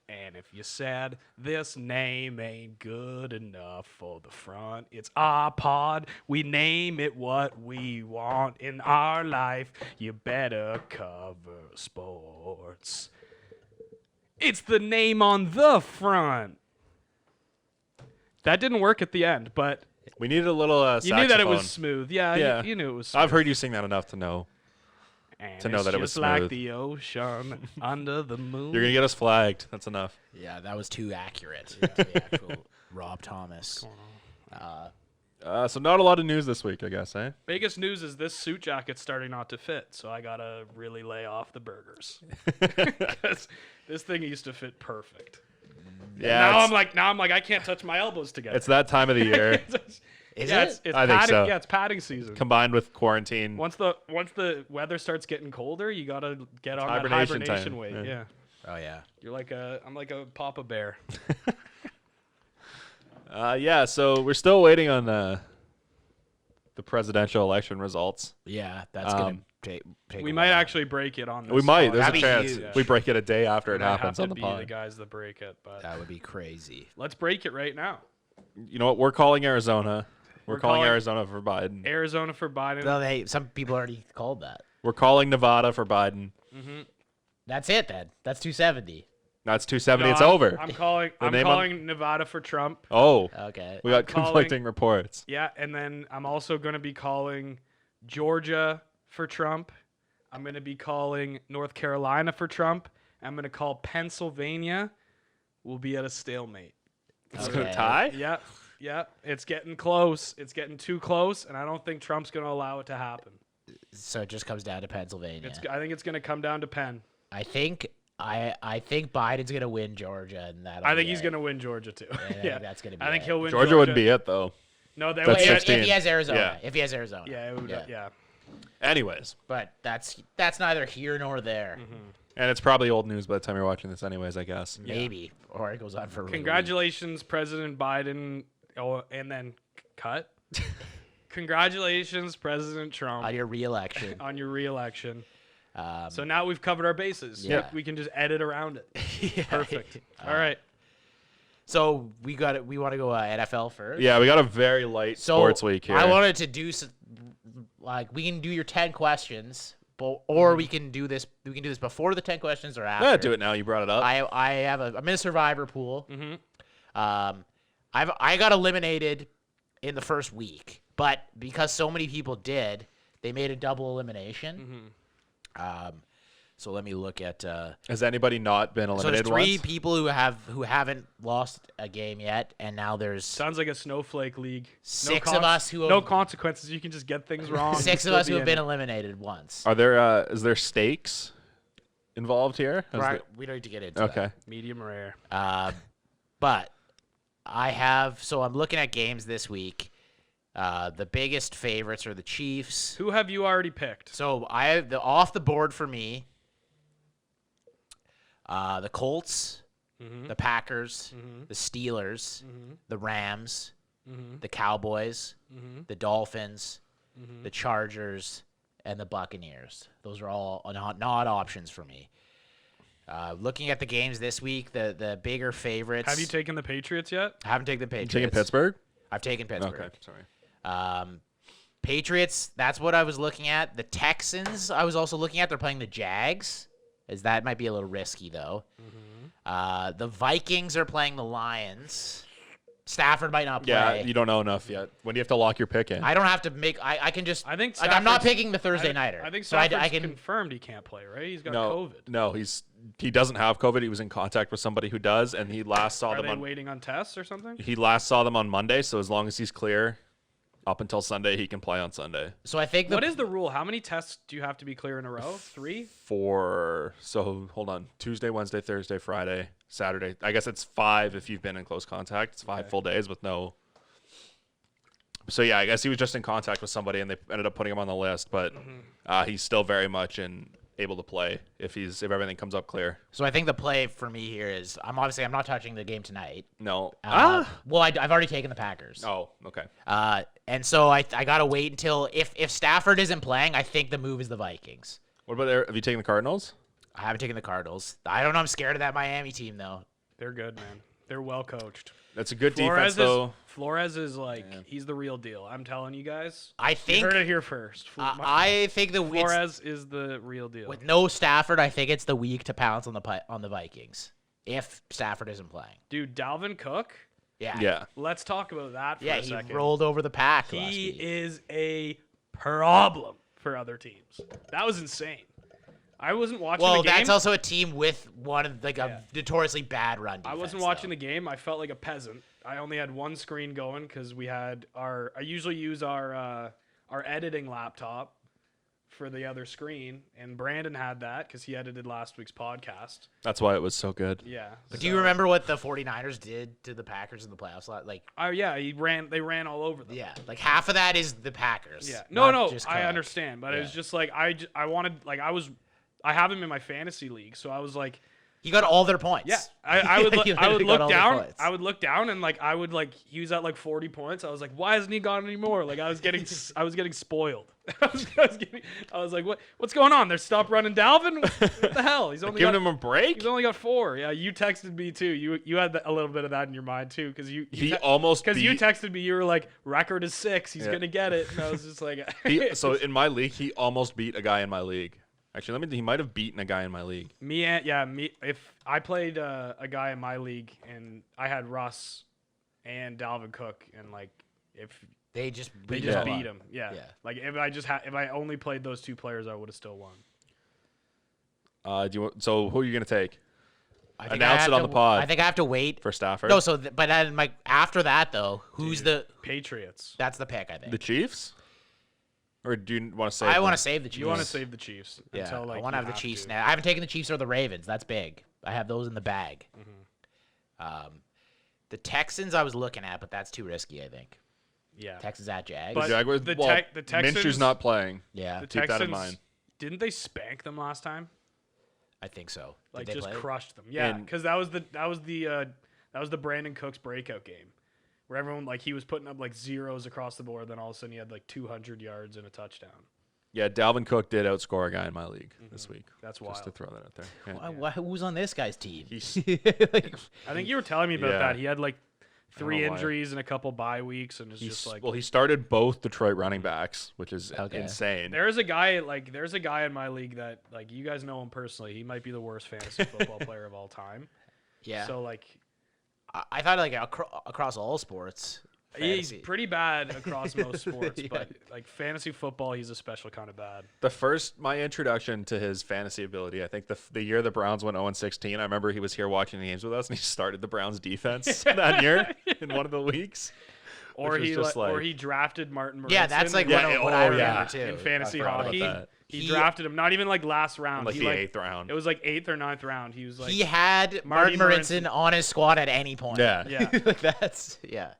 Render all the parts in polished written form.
And if you said this name ain't good enough for the front, it's our pod. We name it what we want in our life. You better cover sports. It's the name on the front. That didn't work at the end, but We needed a little you saxophone. knew that it was smooth. Yeah, Yeah. You knew it was smooth. I've heard you sing that enough to know. And to know that it was just like smooth. the ocean under the moon. You're going to get us flagged. That's enough. Yeah, that was too accurate. To the actual Rob Thomas. So not a lot of news this week, I guess, eh? Biggest news is this suit jacket's starting not to fit, so I gotta really lay off the burgers. 'Cause this thing used to fit perfect. Yeah. Now it's, I'm like I can't touch my elbows together. it's that time of the year Is yeah, it? It's I think padding, so. Yeah, it's padding season. combined with quarantine. Once the weather starts getting colder, you gotta get on that hibernation hibernation time, weight. yeah. Yeah, Oh, yeah. I'm like a Papa Bear. Yeah, so we're still waiting on the presidential election results. Yeah, that's going to take We a might while. actually break it on this. We might. pod. There's a That'd be chance huge. we break it a day after it We might have happens to on the be pod. the guys that break it, but That would be crazy. let's break it right now. You know what? We're calling Arizona. We're We're calling calling- Arizona for Biden. Arizona for Biden. Well, some people already called that. We're calling Nevada for Biden. That's it, then. That's 270. That's 270. No, It's I'm- over. I'm calling. I'm name on- calling Nevada for Trump. Oh, Okay. we got calling- conflicting reports. Yeah, and then I'm also going to be calling Georgia for Trump. I'm going to be calling North Carolina for Trump. I'm going to call Pennsylvania. We'll be at a stalemate. It's Okay. gonna tie. Yeah, yeah. It's getting close. It's getting too close, and I don't think Trump's going to allow it to happen. So it just comes down to Pennsylvania. I think it's going to come down to Penn. I think Biden's gonna win Georgia, and that. I think he's going to win Georgia too. Yeah, that's gonna be I think it. he'll win. Georgia wouldn't be it though. No, they That's would. If 16. he has Arizona. Yeah. If he has Arizona. Yeah, it would, yeah. Anyways, But that's neither here nor there. and it's probably old news by the time you're watching this, anyways. I guess. Maybe, or it goes on for. a week. Congratulations, President Biden. Oh, and then cut. Congratulations, President Trump, on your re-election. on your re-election. Um, So now we've covered our bases. Yeah. We can just edit around it. yeah. Perfect. All right. So we got it. We want to go NFL first. Yeah, we got a very light So sports week here. I wanted to do like we can do your 10 questions, or we can do this. We can do this before the 10 questions or after. Yeah, do it now. You brought it up. I'm in a survivor pool. I got eliminated in the first week, but because so many people did, they made a double elimination. So let me look at. Has anybody not been So there's eliminated three once? people who haven't lost a game yet, and now there's Sounds like a snowflake league. Six of us who no have- consequences. You can just get things wrong. and six of still us who be have in been it. eliminated once. Are there? Is there stakes involved here? Is Right, we don't need to get into Okay. that. medium rare. But I have. So I'm looking at games this week. The biggest favorites are the Chiefs. Who have you already picked? So I have off the board for me. The Colts, the Packers, the Steelers, the Rams, the Cowboys, the Dolphins, the Chargers, and the Buccaneers. Those are all not options for me. Looking at the games this week, the bigger favorites. Have you taken the Patriots yet? I haven't taken the You Patriots. taking Pittsburgh? I've taken Pittsburgh. Okay, sorry. Patriots, that's what I was looking at. The Texans, I was also looking at. They're playing the Jags, as that might be a little risky, though. The Vikings are playing the Lions. Stafford might not play. Yeah, you don't know enough yet. When do you have to lock your pick in? I don't have to make. I can just. I think like, I'm not Stafford's- picking the Thursday nighter. I think so Stafford's I can. confirmed he can't play, right? He's got no, COVID. no, he doesn't have COVID. He was in contact with somebody who does, and he last saw Are them they on waiting on tests or something? he last saw them on Monday. So as long as he's clear, up until Sunday, he can play on Sunday. So I think What is the rule? How many tests do you have to be clear in a row? 3? So hold on, Tuesday, Wednesday, Thursday, Friday, Saturday. I guess it's 5 if you've been in close contact. It's 5 full days with no. So yeah, I guess he was just in contact with somebody, and they ended up putting him on the list. But he's still very much able to play if everything comes up clear. So I think the play for me here is I'm not touching the game tonight. No. Well, I've already taken the Packers. Oh, okay. And so I gotta wait until if Stafford isn't playing, I think the move is the Vikings. What about there? Have you taken the Cardinals? I haven't taken the Cardinals. I don't know. I'm scared of that Miami team though. They're good, man. They're well coached. That's a good defense, though. Flores is like he's the real deal. I'm telling you guys. I think you heard it here first. I think Flores is the real deal. With no Stafford, I think it's the week to pounce on the Vikings if Stafford isn't playing. Dude, Dalvin Cook. Yeah. Let's talk about that for a second. He rolled over the pack last He week. is a problem for other teams. That was insane. I wasn't watching the game. Well, that's also a team with a notoriously bad run defense. I wasn't watching the game. I felt like a peasant. I only had one screen going because we had I usually use our editing laptop for the other screen, and Brandon had that because he edited last week's podcast. That's why it was so good. Yeah. But do you remember what the 49ers did to the Packers in the playoffs? They ran all over them. Yeah, like half of that is the Packers. Yeah. not No, just I Cook. understand, but it was just like I have him in my fantasy league, so I was like, He got all their points. yeah, I would He I would literally got look all their down. points. I would look down and he was at like 40 points. I was like, why hasn't he got any more? Like I was getting spoiled. I was like, what's going on? They stopped running Dalvin. What the hell? He's only Giving got, him a break? He's only got 4. Yeah, you texted me too. You had a little bit of that in your mind too, because you almost because you beat- texted me. You were like, record is 6. He's gonna get it. And I was just like, So in my league, he almost beat a guy in my league. Actually, he might have beaten a guy in my league. me. If I played a guy in my league and I had Russ and Dalvin Cook, and like if They just they beat just him. beat him, yeah. Yeah. Like if I only played those 2 players, I would have still won. So who are you gonna take I think Announce I have it on to- the pod. I think I have to wait. for Stafford? No, but then after that though, who's Patriots? that's the pick? I think. The Chiefs? Or do you want to say? I want to save the Chiefs. You want to save the Chiefs Yeah, until like I want to you have the Chiefs to. now. I haven't taken the Chiefs or the Ravens. That's big. I have those in the bag. The Texans I was looking at, but that's too risky. I think Yeah. Texans at Jags. But Jaguars. the well, Texans- Minshew's not playing. yeah, The Keep that in Texans, mind. didn't they spank them last time? I think so. Did Like they just play? crushed them. Yeah, And- because that was the Brandon Cooks breakout game, where everyone like he was putting up like zeros across the board, then all of a sudden he had like 200 yards and a touchdown. Yeah, Dalvin Cook did outscore a guy in my league this week. That's Just to wild. throw that out there. Yeah. Who's on this guy's team? He's- I think you were telling me about Yeah. that. He had like 3 know why. injuries and a couple bye weeks, and it's just like he started both Detroit running backs, which is Okay. insane. there's a guy in my league that like you guys know him personally. He might be the worst fantasy football player of all time. Yeah. So like I thought like across all sports. he's fantasy. pretty bad across most sports, Yeah. but like fantasy football, he's a special kind of bad. My introduction to his fantasy ability, I think the year the Browns went 0-16, I remember he was here watching the games with us, and he started the Browns defense that year in one of the weeks. Or Which was he just or like- he drafted Martin Marincin. Yeah, that's like Yeah, what I oh, remember yeah. too. in fantasy I forgot about hockey. that. He He- drafted him, not even like last round. Like he the 8th round. It was like 8th or 9th round. He was like, He had Marty Martin Marincin on his squad at any point. Yeah. yeah. like that's yeah.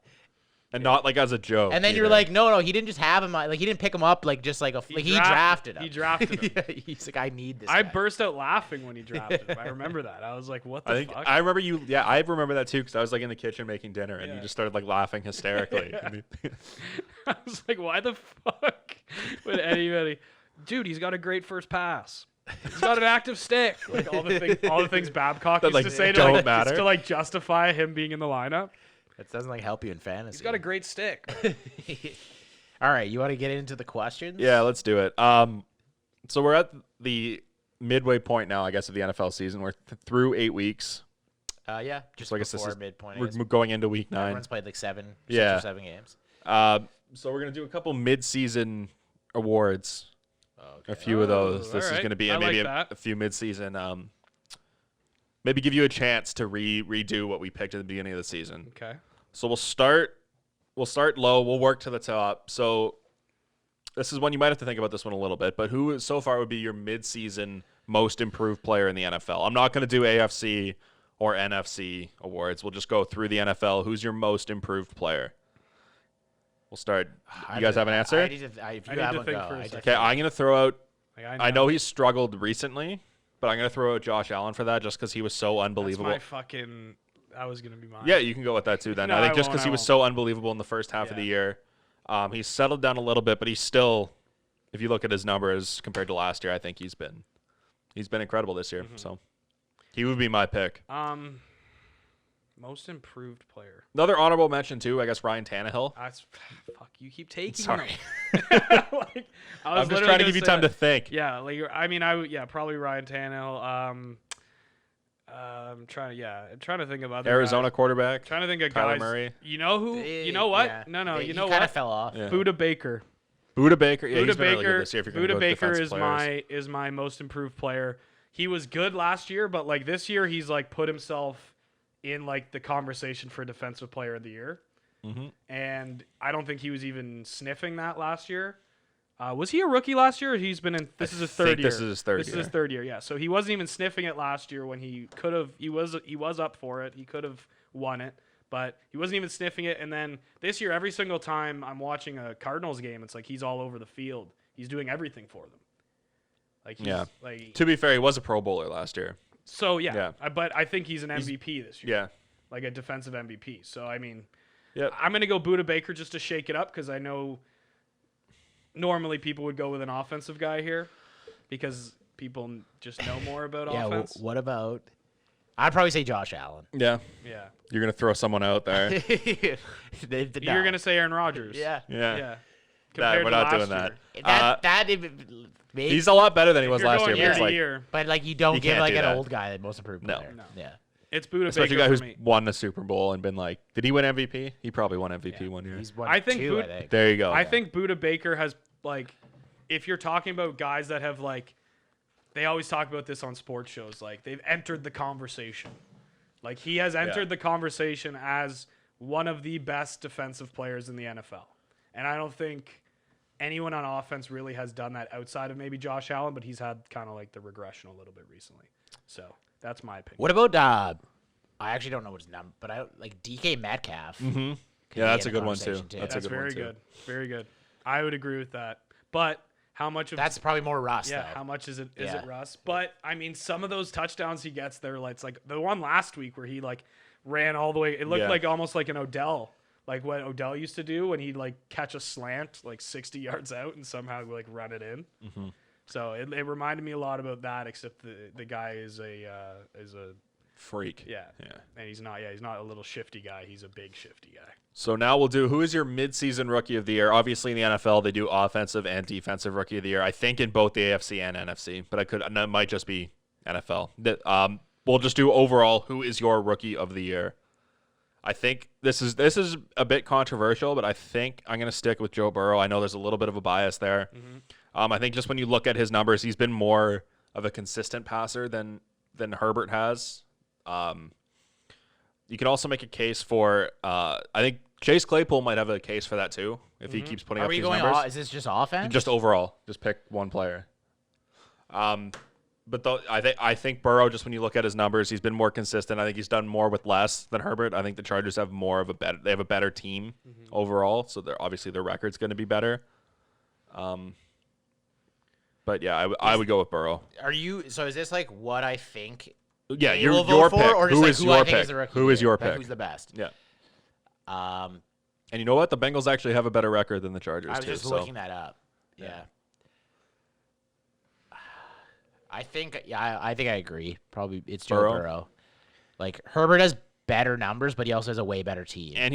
And not like as a joke. And then you're either. like, no, he didn't just have him. Like he didn't pick him up like just like he drafted him. He drafted him. Yeah, he's like, I need this. I guy. burst out laughing when he drafted him. I remember that. I was like, what the I think fuck? I remember you. Yeah, I remember that too because I was like in the kitchen making dinner, and Yeah. you just started like laughing hysterically. I was like, why the fuck would anybody? Dude, he's got a great first pass. He's got an active stick. Like all the things Babcock That, used like, to say don't to matter. to like justify him being in the lineup. That doesn't like help you in fantasy. He's got a great stick. All right, you want to get into the questions? Yeah, let's do it. So we're at the midway point now, I guess, of the NFL season. We're through 8 weeks. Yeah. Just So I guess this before is midpoint. I we're guess. going into week 9. Everyone's played like 6 Yeah. or 7 games. So we're gonna do a couple mid-season awards. Okay. A few of those. Oh, This is alright. going to be I maybe like that. a few mid-season. Maybe give you a chance to redo what we picked at the beginning of the season. Okay. So we'll start low. We'll work to the top. So this is one you might have to think about this one a little bit. But who so far would be your mid-season most improved player in the NFL? I'm not going to do AFC or NFC awards. We'll just go through the NFL. Who's your most improved player? We'll start. You guys have an answer? I need to, if I you need have to one, think go. for a I second. just- Okay, I'm going to throw out. Like, I know he's struggled recently, but I'm going to throw out Josh Allen for that just because he was so That's unbelievable. my fucking. That was gonna be mine. Yeah, you can go with that too then. No, I think I just won't, because I he was won't. so unbelievable in the first half of the Yeah. year. He's settled down a little bit, but he's still, if you look at his numbers compared to last year, I think he's been incredible this year. Mm-hmm. So he would be my pick. Most improved player. Another honorable mention too, I guess Ryan Tannehill. Fuck, you keep taking Sorry. them. Like, I'm just trying to give you time to think. Yeah, like probably Ryan Tannehill. I'm trying to think of other Arizona guys. quarterback. Trying to think of Kyler guys. Murray. You know who? You know what? Yeah. No. You know He kind what? of fell off. Yeah. Buda Baker. Buda Baker. Yeah, Buda he's been Baker. really good this year. If you're going to Buda go Baker defensive players. is my most improved player. He was good last year, but like this year, he's like put himself in like the conversation for defensive player of the year. Mm-hmm. And I don't think he was even sniffing that last year. Was he a rookie last year? Or he's been in. This is his third year. This is his third year. This is his third year. Yeah. So he wasn't even sniffing it last year when he could have. He was up for it. He could have won it, but he wasn't even sniffing it. And then this year, every single time I'm watching a Cardinals game, it's like he's all over the field. He's doing everything for them. Like like. To be fair, he was a Pro Bowler last year. So yeah. But I think he's an MVP this year. Yeah. Like a defensive MVP. So I mean, Yep. I'm gonna go Buda Baker just to shake it up because I know. Normally, people would go with an offensive guy here because people just know more about offense. What about? I'd probably say Josh Allen. Yeah. Yeah. You're going to throw someone out there. You're going to say Aaron Rodgers. Yeah. Yeah. Yeah. Nah, we're not doing last that. year. Maybe, He's a lot better than he was You're last going year. year But to it's like, year. but like you don't You give can't like do an that. old guy the most improved No. player. No. Yeah. It's Buda especially a Baker guy for who's me. won a Super Bowl and been like, did he win MVP? He probably won MVP one year. He's won I think two, I Bud- think. There you go. I think Buda Baker has, like, if you're talking about guys that have, like, they always talk about this on sports shows, like, they've entered the conversation. Like, he has entered the conversation as one of the best defensive players in the NFL. And I don't think anyone on offense really has done that outside of maybe Josh Allen, but he's had kind of like the regression a little bit recently. So that's my opinion. What about I actually don't know what his number, but I like DK Metcalf. Mm-hmm. could Yeah, be that's in a the good one too. conversation, That's a good very one too. good. Very good. I would agree with that. But how much of That's probably more Russ. yeah, though. how much is it? Is Yeah. it Russ? But I mean, some of those touchdowns he gets, they're like, it's like the one last week where he like ran all the way. It looked Yeah. like almost like an Odell, like what Odell used to do when he'd like catch a slant like 60 yards out and somehow like run it in. Mm-hmm. So it reminded me a lot about that, except the guy is a Freak. yeah, Yeah. and he's not a little shifty guy. He's a big shifty guy. So now we'll do who is your midseason rookie of the year? Obviously in the NFL they do offensive and defensive rookie of the year. I think in both the AFC and NFC, but it might just be NFL. We'll just do overall who is your rookie of the year. I think this is a bit controversial, but I think I'm going to stick with Joe Burrow. I know there's a little bit of a bias there. Mm-hmm. I think just when you look at his numbers, he's been more of a consistent passer than Herbert has. You can also make a case for I think Chase Claypool might have a case for that too if he keeps putting Are up we these going? numbers. Is this just offense? Just overall, just pick one player. But I think Burrow, just when you look at his numbers, he's been more consistent. I think he's done more with less than Herbert. I think the Chargers have they have a better team overall, so obviously their record's going to be better. But yeah, I would go with Burrow. Are you? So is this like what I think? Yeah, they your will vote pick. for, or just Who like is who I your think pick? is the rookie Who is of the year? your Like, pick? Who's the best? Yeah. Um, And you know what? The Bengals actually have a better record than the Chargers I was too. just So looking that up. Yeah. I think I agree. Probably it's Joe Burrow? Burrow. Like Herbert has better numbers, but he also has a way better team. and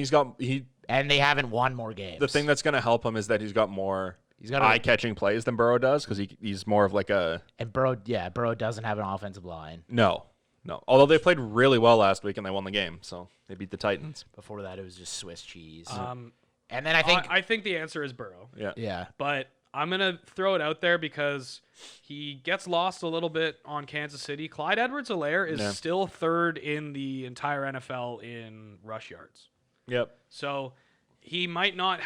And they haven't won more games. the thing that's going to help him is that he's got more he's got eye-catching plays than Burrow does because he's more of like a and Burrow doesn't have an offensive line. no. Although they played really well last week and they won the game, so they beat the Titans. Before that, it was just Swiss cheese. Um, And then I think I think the answer is Burrow. yeah. But I'm going to throw it out there because he gets lost a little bit on Kansas City. Clyde Edwards-Helaire is still third in the entire NFL in rush yards. Yep. So he might not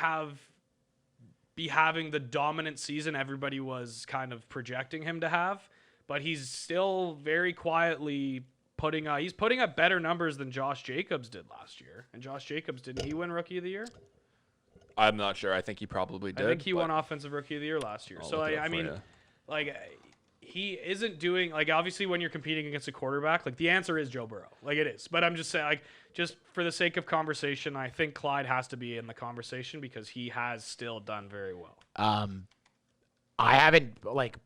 be having the dominant season everybody was kind of projecting him to have, but he's still very quietly putting up better numbers than Josh Jacobs did last year. And Josh Jacobs, didn't he win Rookie of the Year? I'm not sure. I think he probably did. I think he but won Offensive Rookie of the Year last year. I'll So look it up I for mean, you. like he isn't doing like obviously when you're competing against a quarterback, like the answer is Joe Burrow. Like it is. But I'm just saying, like, just for the sake of conversation, I think Clyde has to be in the conversation because he has still done very well. I haven't like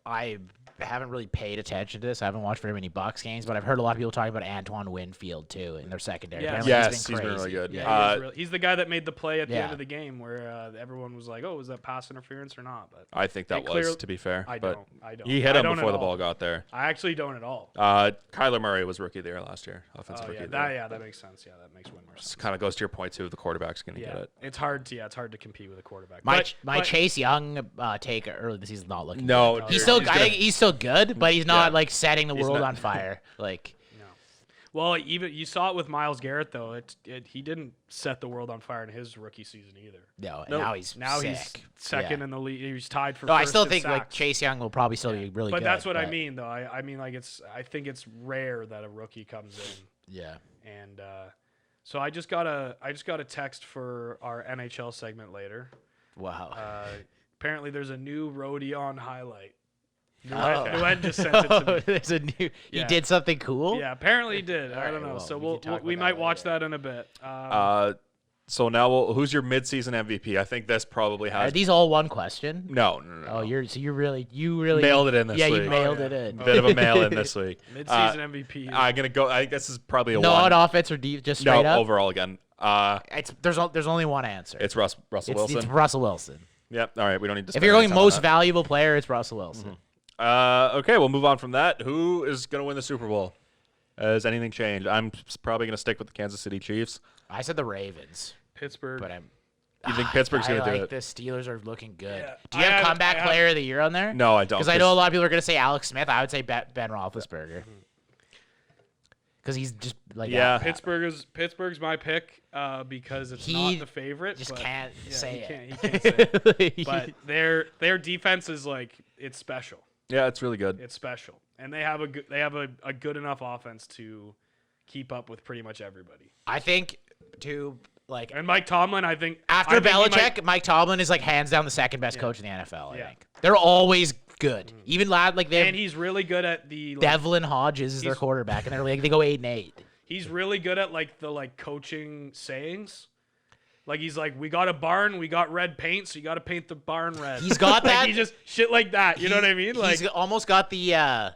I haven't really paid attention to this. I haven't watched very many Bucks games, but I've heard a lot of people talking about Antoine Winfield too in their secondary. Yes. Apparently Yes, he's been really crazy. good. Yeah, he's the guy that made the play at the Yeah. end of the game where everyone was like, "Oh, was that pass interference or not?" But I think that was, to be fair. I but don't. I don't. he hit I him don't before at the all. ball got there. I actually don't at all. Kyler Murray was rookie of the year last year. Offensive rookie of the year. That makes sense. Yeah, that makes way more sense. Kind of goes to your point too. The quarterback's going to get it. It's hard to compete with a quarterback. My But Chase Young take early this season not looking No, good. dude, He's still he's I gonna- think he's still good, but he's not Yeah. like setting the He's world not- on fire. Like no. Well, even you saw it with Myles Garrett though. He didn't set the world on fire in his rookie season either. no, and Nope. now he's sick. second Yeah. in the league. He's tied for. No, I first still in think like sacks. Chase Young will probably still be really But good. that's what I mean though. I mean like I think it's rare that a rookie comes in. Yeah. And so I just got a text for our NHL segment later. Wow. Apparently there's a new Rodion highlight. Oh. Nued just sent it to me. There's a new. He Yeah. did something cool. Yeah, apparently he did. All I don't right, know. well, So we can talk we about might that watch later. that in a bit. So now, who's your midseason MVP? I think this probably Are has. these all one question? No. Oh, you really Mailed it in this Yeah, week. you mailed Oh, it yeah. in. Bit of a mail in this week. Midseason MVP. I'm gonna go. I guess this is probably a No one. on offense or deep, just straight No, up. overall again. There's only one answer. It's Russell Wilson. It's Russell Wilson. Yep. All right. We don't need to. If spend you're any going time on most that. valuable player, it's Russell Wilson. Okay, we'll move on from that. Who is going to win the Super Bowl? Has anything changed? I'm probably going to stick with the Kansas City Chiefs. I said the Ravens, Pittsburgh. but You think Pittsburgh's going to do like it? the Steelers are looking good. Yeah. Do you have comeback I have- player of the year on there? No, I don't. Because I know a lot of people are going to say Alex Smith. I would say Ben Roethlisberger. Because he's just like Yeah. Pittsburgh's my pick because it's He not the favorite. just but can't yeah, say he it. Can't say it. But their defense is like it's special. Yeah, it's really good. It's special, and they have a good enough offense to keep up with pretty much everybody. I think to like And Mike Tomlin, I think after I think he Belichick, might- Mike Tomlin is like hands down the second best coach in the NFL. I Yeah. think they're always good. Even like they and have he's really good at the. Like, Devlin Hodges is their he's- quarterback, and they're like they go 8-8. he's really good at like the coaching sayings. Like he's like, we got a barn, we got red paint, so you got to paint the barn red. He's got Like, that- He just shit like that. You know what I mean? Like He's almost got the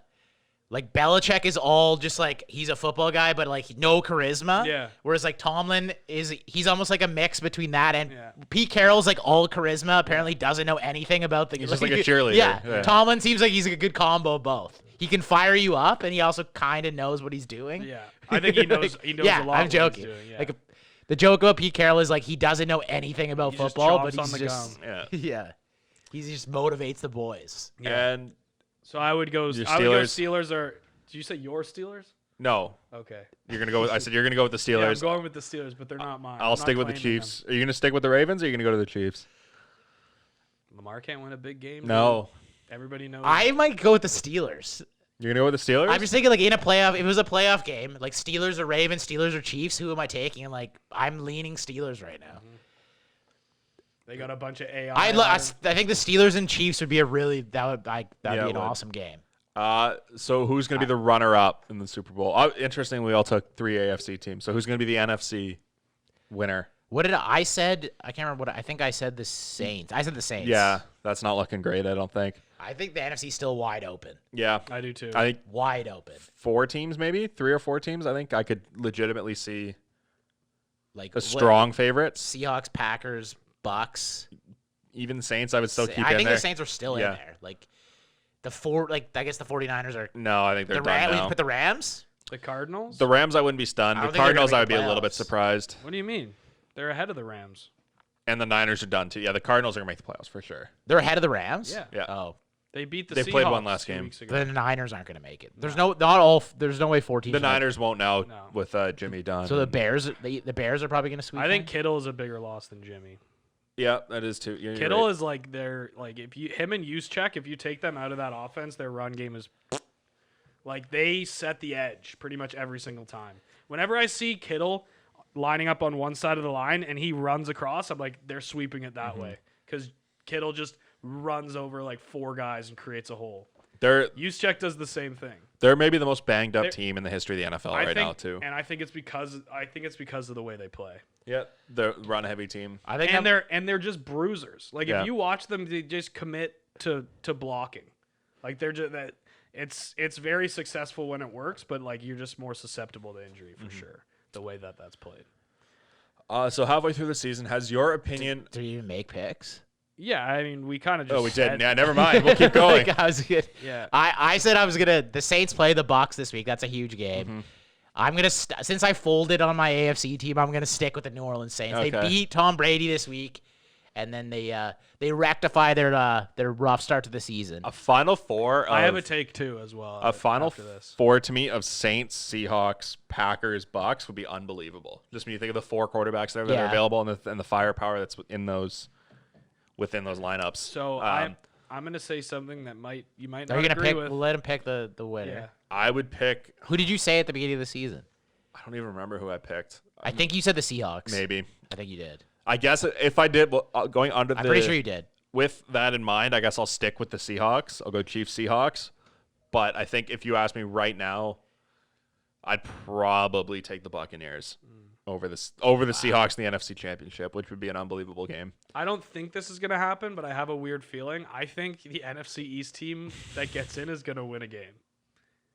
like Belichick is all just like he's a football guy, but like no charisma. Yeah. Whereas like Tomlin he's almost like a mix between that and Yeah. Pete Carroll's like all charisma. Apparently doesn't know anything about the. He's just like a cheerleader. Yeah. Yeah. Tomlin seems like he's a good combo of both. He can fire you up, and he also kind of knows what he's doing. yeah, I think he knows. He knows yeah, a lot. I'm what joking. He's doing, yeah. Like the joke about Pete Carroll is like he doesn't know anything about He just football, but chops he's on the just Yeah. yeah, he just motivates the boys. And So I would go. Your I would go Steelers? Steelers are. Did you say your Steelers? no, Okay. you're gonna go. I said you're gonna go with the Yeah, I'm Steelers. going with the Steelers, but they're not mine. I'll I'm stick not with the claiming Chiefs. Are you gonna stick with the Ravens, or are you gonna go to the Chiefs? them. Lamar can't win a big game. No, dude. Everybody knows. I might go with the Steelers. you're gonna go with the Steelers. I'm just thinking like in a playoff, if it was a playoff game, like Steelers or Ravens, Steelers or Chiefs, who am I taking? And like I'm leaning Steelers right now. They got a bunch of AI. I think the Steelers and Chiefs would be a really that would Yeah, be it an would. awesome game. So who's gonna be the runner-up in the Super Bowl? Interestingly, we all took 3 AFC teams. So who's gonna be the NFC winner? What did I said? I can't remember what I think I said. The Saints. I said the Saints. Yeah, that's not looking great. I don't think. I think the NFC's still wide open. Yeah, I do too. I think Wide open. 4 teams, maybe 3 or 4 teams. I think I could legitimately see Like a strong favorite. Seahawks, Packers, Bucks. Even Saints, I would still keep I in think there. the Saints are still Yeah. in there. Like I guess the 49ers are. No, I think they're The done Rams. now. Put the Rams. the Cardinals. The Rams, I wouldn't be stunned. I The don't think they're gonna Cardinals, I make would the be a little bit playoffs. surprised. What do you mean? They're ahead of the Rams. And the Niners are done too. Yeah, the Cardinals are gonna make the playoffs for sure. They're ahead of the Rams. Yeah. Yeah. Oh, They beat the They Seahawks played one last 2 game. weeks ago. the Niners aren't going to make it. There's There's no way 14. The Niners won't now No. with Jimmy Dunn. So the Bears. The Bears are probably going to sweep. I think them? Kittle is a bigger loss than Jimmy. yeah, that is too. You're Kittle right. is like if him and Juszczyk, if you take them out of that offense, their run game is like they set the edge pretty much every single time. Whenever I see Kittle lining up on one side of the line and he runs across, I'm like they're sweeping it that way because Kittle just runs over like 4 guys and creates a hole. They're Juszczyk does the same thing. they're maybe the most banged up They're- team in the history of the NFL I right think, now too. and I think it's because of the way they play. Yeah, the run heavy team. I think And they're just bruisers. Like Yeah. if you watch them, they just commit to blocking. Like they're just that it's very successful when it works, but like you're just more susceptible to injury for sure. The way that that's played. So halfway through the season, has your opinion? Do you even make picks? Yeah, I mean we kind of just. Oh, we said, did. Yeah, never mind. We'll keep going. Like, I was gonna, Yeah. I said I was gonna. The Saints play the Bucks this week. That's a huge game. I'm gonna since I folded on my AFC team, I'm gonna stick with the New Orleans Saints. Okay. They beat Tom Brady this week, and then they rectify their rough start to the season. A Final Four. I have a take too as well. A Final after this. Four to me of Saints, Seahawks, Packers, Bucks would be unbelievable. Just when you think of the 4 quarterbacks there that are available and the firepower that's within those lineups. So I'm gonna say something that you might Are not you gonna agree pick? with. We'll let him pick the winner. Yeah. I would pick. Who did you say at the beginning of the season? I don't even remember who I picked. I think you said the Seahawks. Maybe. I think you did. I guess if I did, going under I'm pretty sure you did. With that in mind, I guess I'll stick with the Seahawks. I'll go Chiefs Seahawks. But I think if you ask me right now, I'd probably take the Buccaneers over the Seahawks in the NFC Championship, which would be an unbelievable game. I don't think this is gonna happen, but I have a weird feeling. I think the NFC East team that gets in is gonna win a game.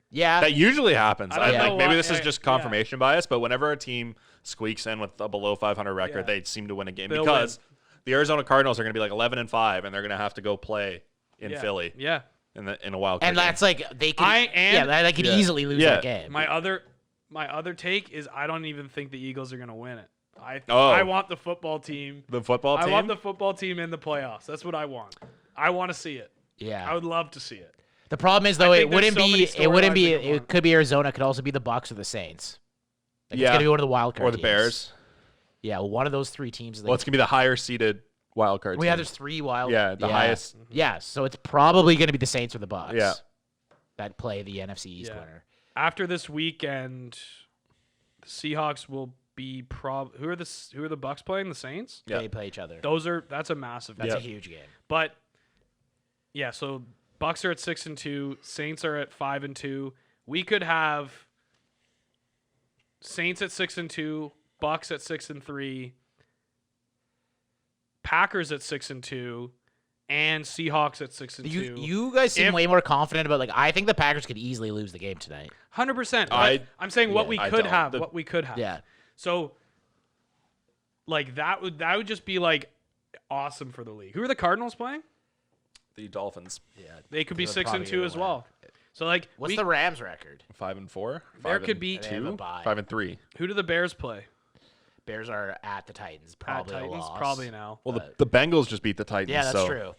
Yeah. That usually happens. I don't know Maybe why- this is just yeah. confirmation bias, but whenever a team squeaks in with a below 500 record, Yeah. they seem to win a game They'll because the Arizona Cardinals are going to be like 11-5, and they're going to have to go play in Yeah. Philly Yeah. in a wild card And game. that's like they could. They could Yeah. easily lose Yeah. that game. My other take is I don't even think the Eagles are gonna win it. I Oh. want the football team. the football team. I want the football team in the playoffs. That's what I want. I want to see it. Yeah. I would love to see it. The problem is though, I it think there's wouldn't so many be. It wouldn't be. storylines that go on. It could be Arizona. It could also be the Bucks or the Saints. Like, Yeah. It's gonna be one of the wild card or the teams. Bears. Yeah, well, one of those 3 teams. Is Well, it's going to be the higher seeded wild card well, yeah, team. there's 3 wild. Yeah, the highest. Yeah, so it's probably going to be the Saints or the Bucks. Yeah. That play the NFC East Yeah. winner. After this weekend, the Seahawks will be who are the Bucks playing? The Saints? Yeah. They play each other. That's a massive That's game. a huge game. But yeah, so Bucks are at 6-2, Saints are at 5-2. We could have Saints at 6-2, Bucks at 6-3, Packers at 6-2, and Seahawks at 6-2. You guys seem If- way more confident about I think the Packers could easily lose the game tonight. 100%. I'm saying what we I could don't. have. What we could have. Yeah. So, like that would just be like awesome for the league. Who are the Cardinals playing? The Dolphins. Yeah. They could be They're 6-2 probably as gonna well. So like, What's the Rams record? 5-4. There could be They have a 2. bye. 5-3. who do the Bears play? Bears are at the Titans. At Probably a Titans, loss. probably now. Well, the Bengals just beat the Titans. Yeah, that's so. true.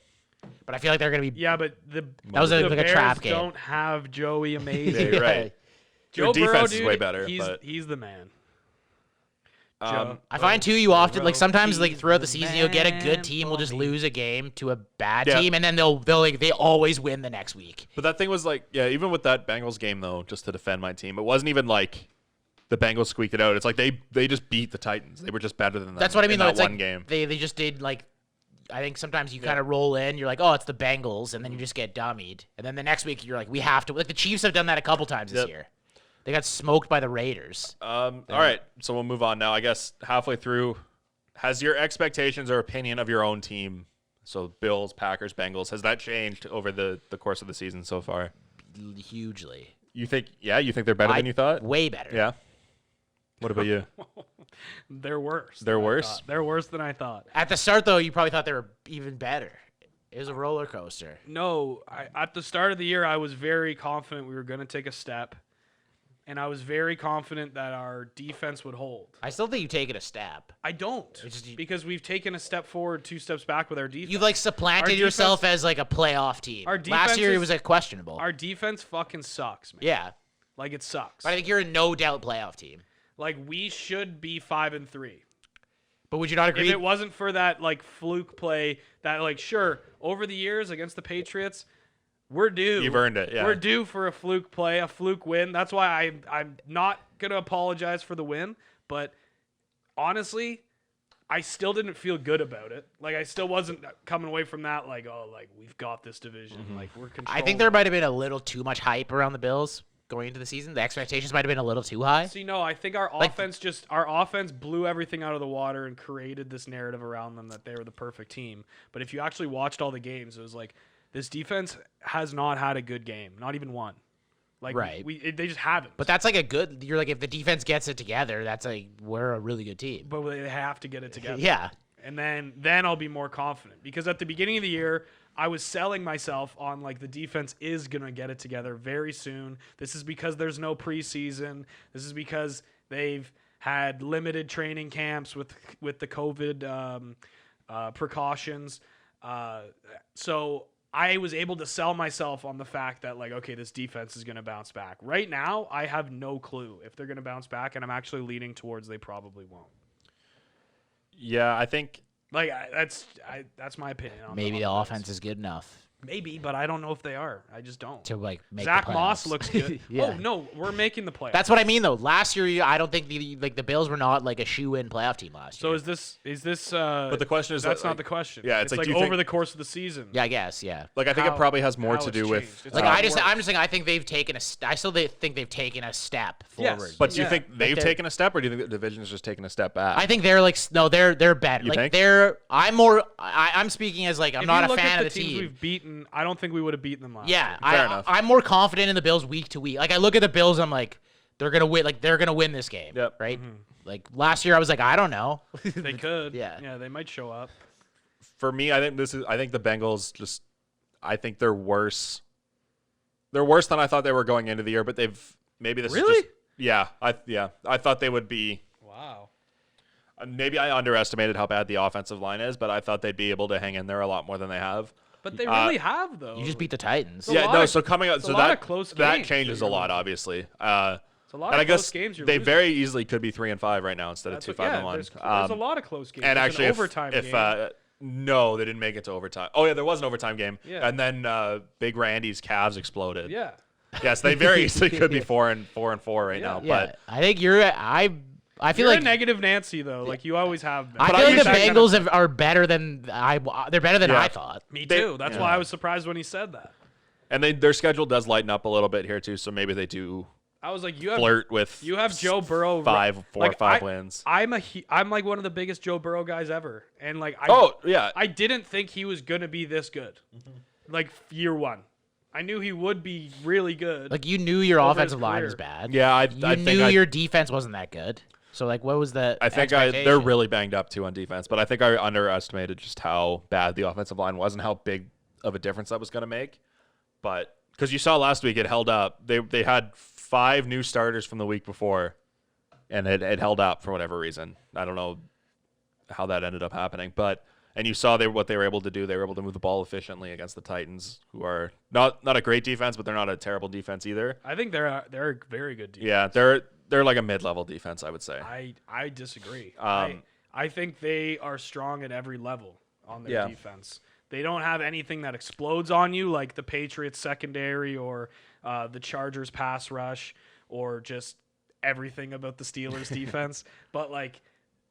But I feel like they're going to be. Yeah, but That was the like a Bears trap game. don't have Joey Amazing. Yeah, you're right. Joe Their Burrow, defense is dude, way better, He's but- he's the man. I find too you often Burrow, sometimes he's throughout the the season you'll get a man good team will for just me. lose a game to a bad Yeah. team and then they always win the next week. But that thing was even with that Bengals game though, just to defend my team, it wasn't even like the Bengals squeaked it out. It's like they just beat the Titans. They were just better than them. That's what I mean in though. that It's one like game. they just did I think sometimes you kind of roll in, you're like, oh, it's the Bengals, and then you just get dummied. And then the next week you're like, we have to. Like the Chiefs have done that a couple times this Yep. year. They got smoked by the Raiders. All right, so we'll move on now. I guess halfway through, has your expectations or opinion of your own team, so Bills, Packers, Bengals, has that changed over the course of the season so far? Hugely. You think they're better than you thought? Way better. Yeah. What about you? They're worse. They're than I worse? thought. They're worse than I thought. At the start though, you probably thought they were even better. It was a roller coaster. No, at the start of the year, I was very confident we were going to take a step, and I was very confident that our defense would hold. I still think you've taken a step. I don't, just- because we've taken a step forward, 2 steps back with our defense. You've supplanted Our yourself defense- as a playoff team. Our Last defense year it is- was questionable. Our defense fucking sucks, man. Yeah. Like it sucks. But I think you're a no doubt playoff team. Like we should be 5-3. But would you not agree? If it wasn't for that fluke play, that sure, over the years against the Patriots, we're due. You've earned it, yeah. We're due for a fluke play, a fluke win. That's why I'm not gonna apologize for the win, but honestly, I still didn't feel good about it. I still wasn't coming away from that we've got this division. We're controlling. I think there might have been a little too much hype around the Bills going into the season. The expectations might have been a little too high. See, no, I think our offense blew everything out of the water and created this narrative around them that they were the perfect team. But if you actually watched all the games, it was this defense has not had a good game, not even one. Like Right. They just haven't. But that's like a good. You're like if the defense gets it together, that's like we're a really good team. But they have to get it together. Yeah. And then I'll be more confident because at the beginning of the year, I was selling myself on like the defense is going to get it together very soon. This is because there's no preseason. This is because they've had limited training camps with the COVID precautions. So I was able to sell myself on the fact that like, okay, this defense is going to bounce back. Right now, I have no clue if they're going to bounce back, and I'm actually leaning towards they probably won't. Yeah, I think Like that's my opinion. Maybe the offense is good enough Maybe, but I don't know if they are. I just don't. to like make Zach the Moss playoffs. looks good. Yeah. Oh no, we're making the playoffs. That's what I mean though. Last year, I don't think the Bills were not like a shoe-in playoff team last So year. is this? But the question is, that's like, not the question. yeah, it's it's like, like do you over think- the course of the season. Yeah, I guess. Yeah. like I think How- it probably has more how to it's do with. changed. It's Like not I'm just worse. saying, I think they've taken I still think they've taken a step Yes. forward. But do you Yeah. think they've they're- taken a step, or do you think the division is just taking a step back? I think they're like no, they're better. You Like think? I'm speaking as like I'm If not you a look fan at of the teams team. we've beaten, I don't think we would have beaten them last. Yeah, Fair enough. I'm more confident in the Bills week to week. Like I look at the Bills, I'm like they're gonna win. Like they're gonna win this game. Yep. Right. Like last year, I was like I don't know. They could. Yeah. Yeah, they might show up. For me, I think the Bengals just. I think they're worse. They're worse than I thought they were going into the year, but maybe this Really? is just. Yeah, I thought they would be. Wow. Maybe I underestimated how bad the offensive line is, but I thought they'd be able to hang in there a lot more than they have. But they really have though. You just beat the Titans. a Yeah, lot no. of- So coming out, it's a so lot that of close that games changes that a you're lot, losing. obviously. It's a lot And I of close guess games you're they losing. very easily could be 3-5 right now instead of That's 2-5 what- yeah, and 1. There's a lot of close games. And There's actually, an overtime if game. no, they didn't make it to overtime. Oh yeah, there was an overtime game. Yeah. And then Big Randy's calves exploded. Yeah. Yes, they very easily could be 4-4 right now. Yeah, But I think I feel You're like a negative Nancy though, like you always have been. I But feel I like the usually- Bengals are better than they're better than Yeah. I thought. Me they- too. That's yeah. why I was surprised when he said that. and their schedule does lighten up a little bit here too, so maybe they do I was like, you have flirt with you have Joe Burrow 4 or 5 wins. I'm like one of the biggest Joe Burrow guys ever, and like Oh yeah, I didn't think he was gonna be this good, like year one. I knew he would be really good. Like you knew your Over his offensive line career. was bad. yeah. I You think knew your defense wasn't that good. So like, what was the? I think they're expectation? really banged up too on defense, but I think I underestimated just how bad the offensive line was and how big of a difference that was going to make. But because you saw last week, it held up. They had 5 new starters from the week before, and it held up for whatever reason. I don't know how that ended up happening, and you saw what they were able to do. They were able to move the ball efficiently against the Titans, who are not a great defense, but they're not a terrible defense either. I think they're a very good defense. Yeah, they're like a mid-level defense, I would say. I disagree. Um, I think they are strong at every level on their Yeah. defense. They don't have anything that explodes on you like the Patriots secondary or the Chargers pass rush or just everything about the Steelers defense. But like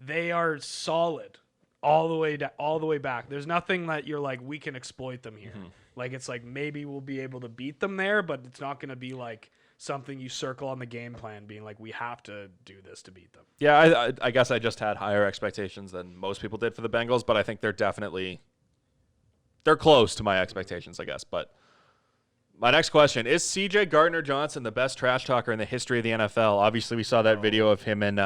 they are solid all the way back. There's nothing that you're like we can exploit them here. Like it's like maybe we'll be able to beat them there, but it's not going to be like something you circle on the game plan being like we have to do this to beat them. Yeah, I guess I just had higher expectations than most people did for the Bengals, but I think they're close to my expectations, I guess. But my next question is: C.J. Gardner-Johnson the best trash talker in the history of the NFL? Obviously, we saw that video of him and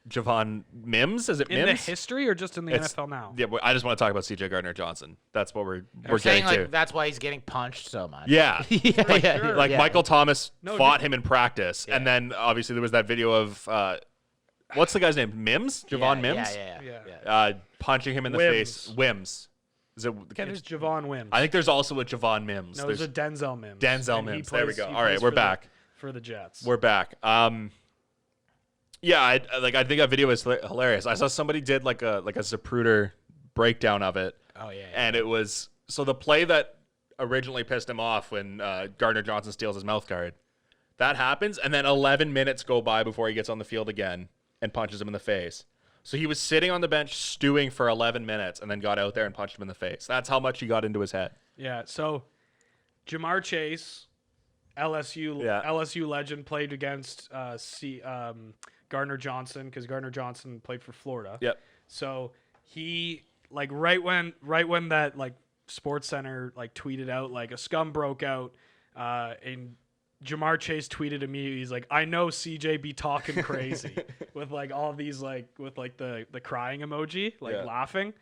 Javon Mims. Is it In Mims? the history or just in the It's- NFL now? Yeah, I just want to talk about C.J. Gardner-Johnson. That's what we're We're saying getting like to. that's why he's getting punched so much. Yeah. yeah, sure. Like yeah. Michael Thomas No, fought dude. him in practice, and then obviously there was that video of what's the guy's name? Mims? Javon Mims? Yeah. Punching him in the Wims. face. Wims. Is it? It's Javon Wims. I think there's also a Javon Mims. No, there's there's a Denzel Mims. Denzel And he Mims. There we plays- go. he All right, plays we're for back. for the Jets. We're back. Yeah, I think that video was hilarious. I saw somebody did like a Zapruder breakdown of it, and it was so the play that originally pissed him off when Gardner Johnson steals his mouth guard. That happens, and then 11 minutes go by before he gets on the field again and punches him in the face. So he was sitting on the bench stewing for 11 minutes and then got out there and punched him in the face. That's how much he got into his head. Yeah. So Jamar Chase, LSU legend, played against Gardner Johnson because Gardner Johnson played for Florida. Yep. So he right when that like Sports Center like tweeted out like a scum broke out, and Jamar Chase tweeted immediately. He's like, I know CJ be talking crazy with like all these like with like the crying emoji, like laughing.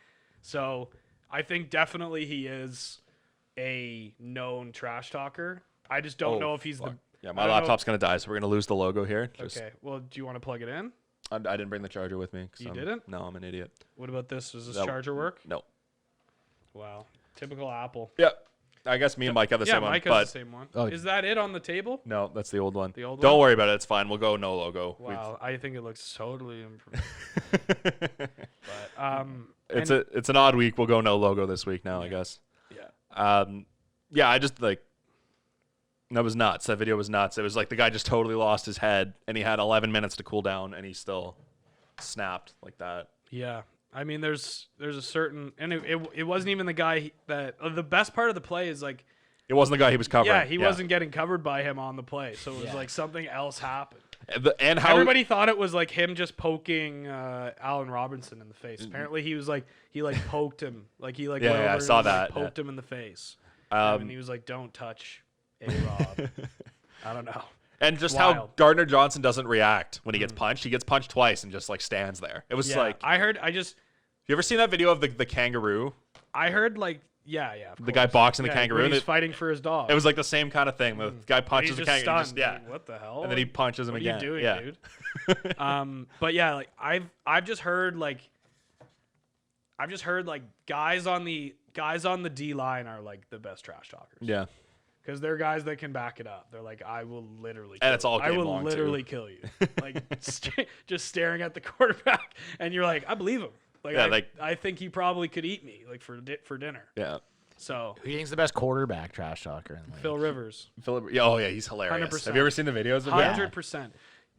So I think definitely he is a known trash talker. I just don't know if he's fuck. the. Yeah, my laptop's gonna die, so we're gonna lose the logo here. Okay. Well, do you want to plug it in? I didn't bring the charger with me. You didn't? No, I'm an idiot. What about this? Does this charger work? No. Wow. Typical Apple. Yeah. I guess me and Mike have the same one. Mike but has the same one. Is that it on the table? no, that's the old one. The old Don't one? worry about it. It's fine. We'll go no logo. Wow. I think it looks totally improved. But It's an odd week. We'll go no logo this week now, I guess. yeah. Yeah, I just like that was nuts. That video was nuts. It was like the guy just totally lost his head and he had 11 minutes to cool down and he still snapped like that. Yeah. I mean, there's a certain, and it wasn't even the guy that the best part of the play is like, It wasn't the guy he was covering. yeah, he wasn't getting covered by him on the play, so it was like something else happened. And how Everybody thought it was like him just poking Allen Robinson in the face. Apparently, he poked him, like he like went over I and, saw like, that. poked him in the face, and he was like, "Don't touch A-Rob." I don't know. And just Wild. how Gardner Johnson doesn't react when he gets punched. He gets punched twice and just like stands there. It was like I you ever seen that video of the kangaroo? heard like yeah, of The guy boxing the kangaroo. He's and fighting for his dog. it was like the same kind of thing. The guy punches He's the just kangaroo. stunned. Like, what the hell? And then he punches him what again. What are you doing, yeah. dude? But yeah, like I've just heard like guys on the D line are like the best trash talkers. Yeah. Because they're guys that can back it up. They're like, I will literally And kill it's all you. I game will long, too. literally kill you. Like just staring at the quarterback, and you're like, I believe him. Like, Yeah, I think he probably could eat me like for dinner. Yeah. So Who do you think's the best quarterback trash talker in the league? Phil Rivers, Philip. Yeah, oh yeah, he's hilarious. 100%. Have you ever seen the videos of him 100%.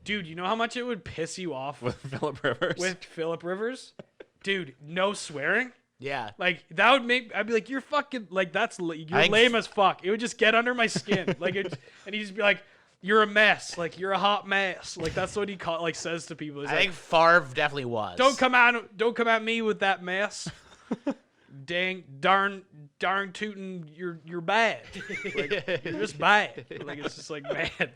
Dude, you know how much it would piss you off with Philip Rivers? with Philip Rivers? Dude, no swearing. Yeah. Like that would make I'd be like, you're fucking like you're think- lame as fuck. It would just get under my skin, like and he'd just be like, you're a mess, like you're a hot mess, like that's what he says to people. He's I like, think Favre definitely was. don't come at me with that mess. darn tootin', you're bad. Like, you're just bad. Like it's just like, man,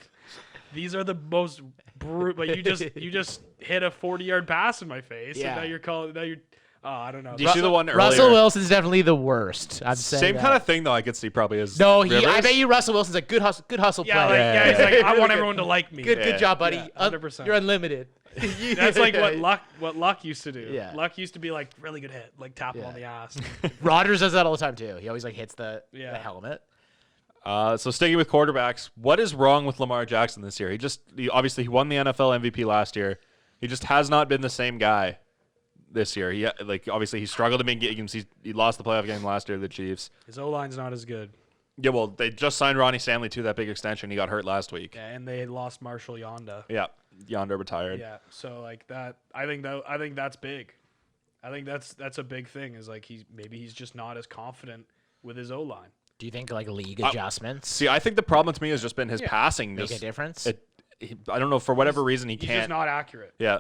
these are the most brutal. Like you just hit a 40-yard pass in my face, Yeah. and now you're. Oh, I don't know. Do you see the one earlier? Russell Wilson's definitely the worst. I'm saying Same that. kind of thing though. I could see probably as No, Rivers. I bet you Russell Wilson's a good hustle Yeah, player. he's like, I want everyone to like me. Good job, buddy. Yeah, 100%. You're unlimited. That's like what Luck used to do. Yeah. Luck used to be like really good hit, like tap him on the ass. Rodgers does that all the time too. He always like hits the helmet. So sticking with quarterbacks, what is wrong with Lamar Jackson this year? Obviously he won the NFL MVP last year. He just has not been the same guy this year. He obviously he struggled to make games. He lost the playoff game last year to the Chiefs. His O-line's not as good. Yeah, well, they just signed Ronnie Stanley to that big extension. He got hurt last week. Yeah, and they lost Marshall Yonda. Yeah, Yonder retired. Yeah, so like that, I think that's big. I think that's a big thing. Is like he's just not as confident with his O-line. Do you think like league adjustments See, I think the problem to me has just been his passing. make a difference? I don't know, for whatever reason he He's can't. just not accurate. Yeah,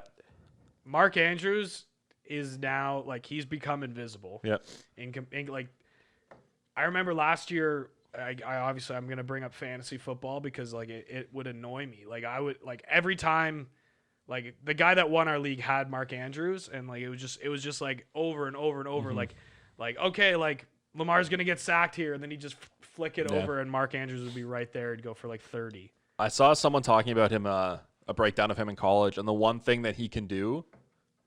Mark Andrews is now like he's become invisible. yeah. Like I remember last year. I obviously I'm gonna bring up fantasy football because like it would annoy me. Like I would like every time, like the guy that won our league had Mark Andrews, and like it was just like over and over and over. Like okay, like Lamar's gonna get sacked here, and then he just flick it over, and Mark Andrews would be right there. He'd go for like 30. I saw someone talking about him, a breakdown of him in college, and the one thing that he can do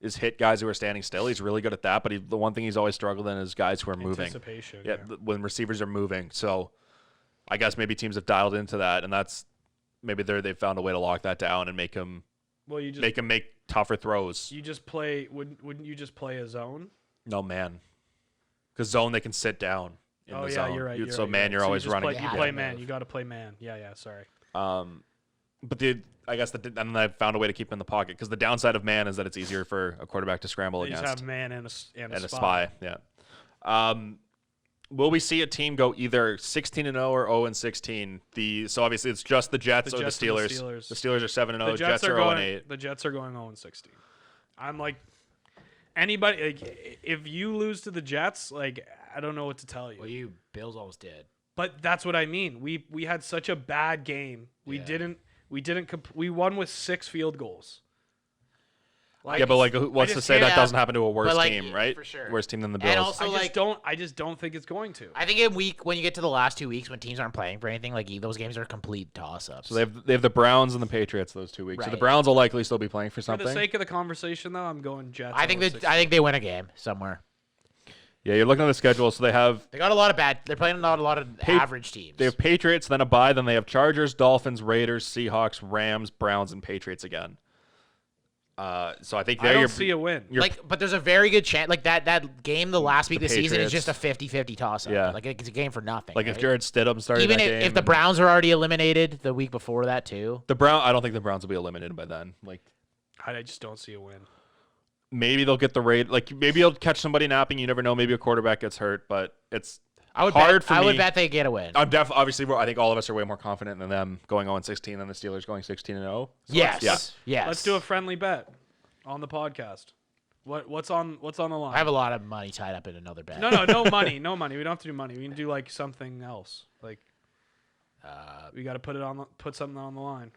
is hit guys who are standing still. He's really good at that, but the one thing he's always struggled in is guys who are moving. Anticipation. Yeah, when receivers are moving. So I guess maybe teams have dialed into that, and that's maybe they've found a way to lock that down and make him make tougher throws. You just play. Wouldn't you just play a zone? No, man. Because zone, they can sit down in the zone. You're right. You're always running. You play man. You got to play man. Yeah. Sorry. But and I found a way to keep him in the pocket because the downside of man is that it's easier for a quarterback to scramble You against. just have man and a spy. Yeah. Will we see a team go either 16-0 or 0-16? So obviously it's just the Jets or the Steelers. The Steelers are 7-0. Jets are 0-8. The Jets are going 0-16. I'm like anybody. Like, if you lose to the Jets, like I don't know what to tell you. Well, you Bills almost did. But that's what I mean. We had such a bad game. We won with 6 field goals. Yeah, but like, what's to say that doesn't happen to a worse like, team, right? For sure. Worse team than the Bills. And also, I just don't think it's going to. I think when you get to the last 2 weeks when teams aren't playing for anything, like those games are complete toss-ups. So they have the Browns and the Patriots those 2 weeks. So the Right. Browns will likely still be playing for something. For the sake of the conversation, though, I'm going Jets. I think they win a game somewhere. Yeah, you're looking at the schedule. So they got a lot of They're playing a lot of average teams. They have Patriots, then a bye, then they have Chargers, Dolphins, Raiders, Seahawks, Rams, Browns, and Patriots again. So I think I don't see a win. But there's a very good chance. Like that game the last week of the season is Patriots. just a 50-50 toss-up. Yeah. Like it's a game for nothing. Like right? if Jared Stidham started even that game, if the Browns are already eliminated the week before that too. I don't think the Browns will be eliminated by then. Like I just don't see a win. maybe they'll get the raid. Like maybe they'll catch somebody napping. You never know. Maybe a quarterback gets hurt, but it's hard for me. I would bet they get a win. I'm obviously. I think all of us are way more confident than them going 0-16 than the Steelers going 16-0. Yes. Let's do a friendly bet on the podcast. What's on the line? I have a lot of money tied up in another bet. No money. We don't have to do money. We can do like something else. Like we got to put something on the line.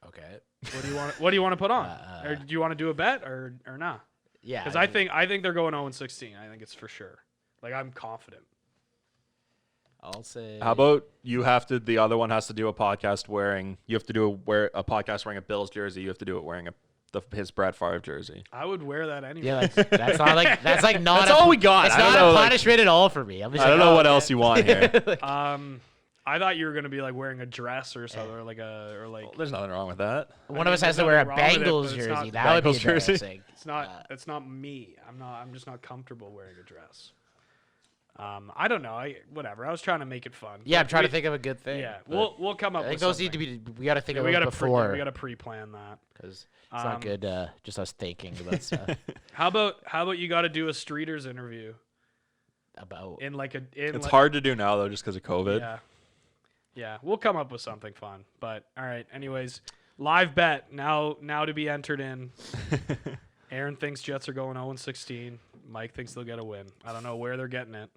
Okay. What do you want to put on? Or do you want to do a bet or not? Yeah. Because I think they're going 0-16. I think it's for sure. Like I'm confident. I'll say. How about the other one has to do a podcast wearing. You have to do a podcast wearing a Bills jersey. You have to do it wearing his Brett Favre jersey. I would wear that anyway. Yeah, that's not like not. That's all we got. It's I don't not know, a punishment at all for me. I don't know what else you want here. I thought you were gonna be like wearing a dress or something, or Well, there's nothing wrong with that. One of us has to wear a nothing wrong with it, Bengals but it's jersey. not That would be Bengals jersey. embarrassing. It's not me. I'm just not comfortable wearing a dress. I don't know. Whatever. I was trying to make it fun. Yeah, But I'm trying to think of a good thing. Yeah, we'll come up. I think with those something. need to be. We got to think of we those got before. we got to pre-plan that Because it's not good. Just us thinking about stuff. How about you got to do a Streeters interview About in like a. It's hard to do now though, just because of COVID. Yeah, we'll come up with something fun. But all right. Anyways, live bet now to be entered in. Aaron thinks Jets are going 0-16. Mike thinks they'll get a win. I don't know where they're getting it.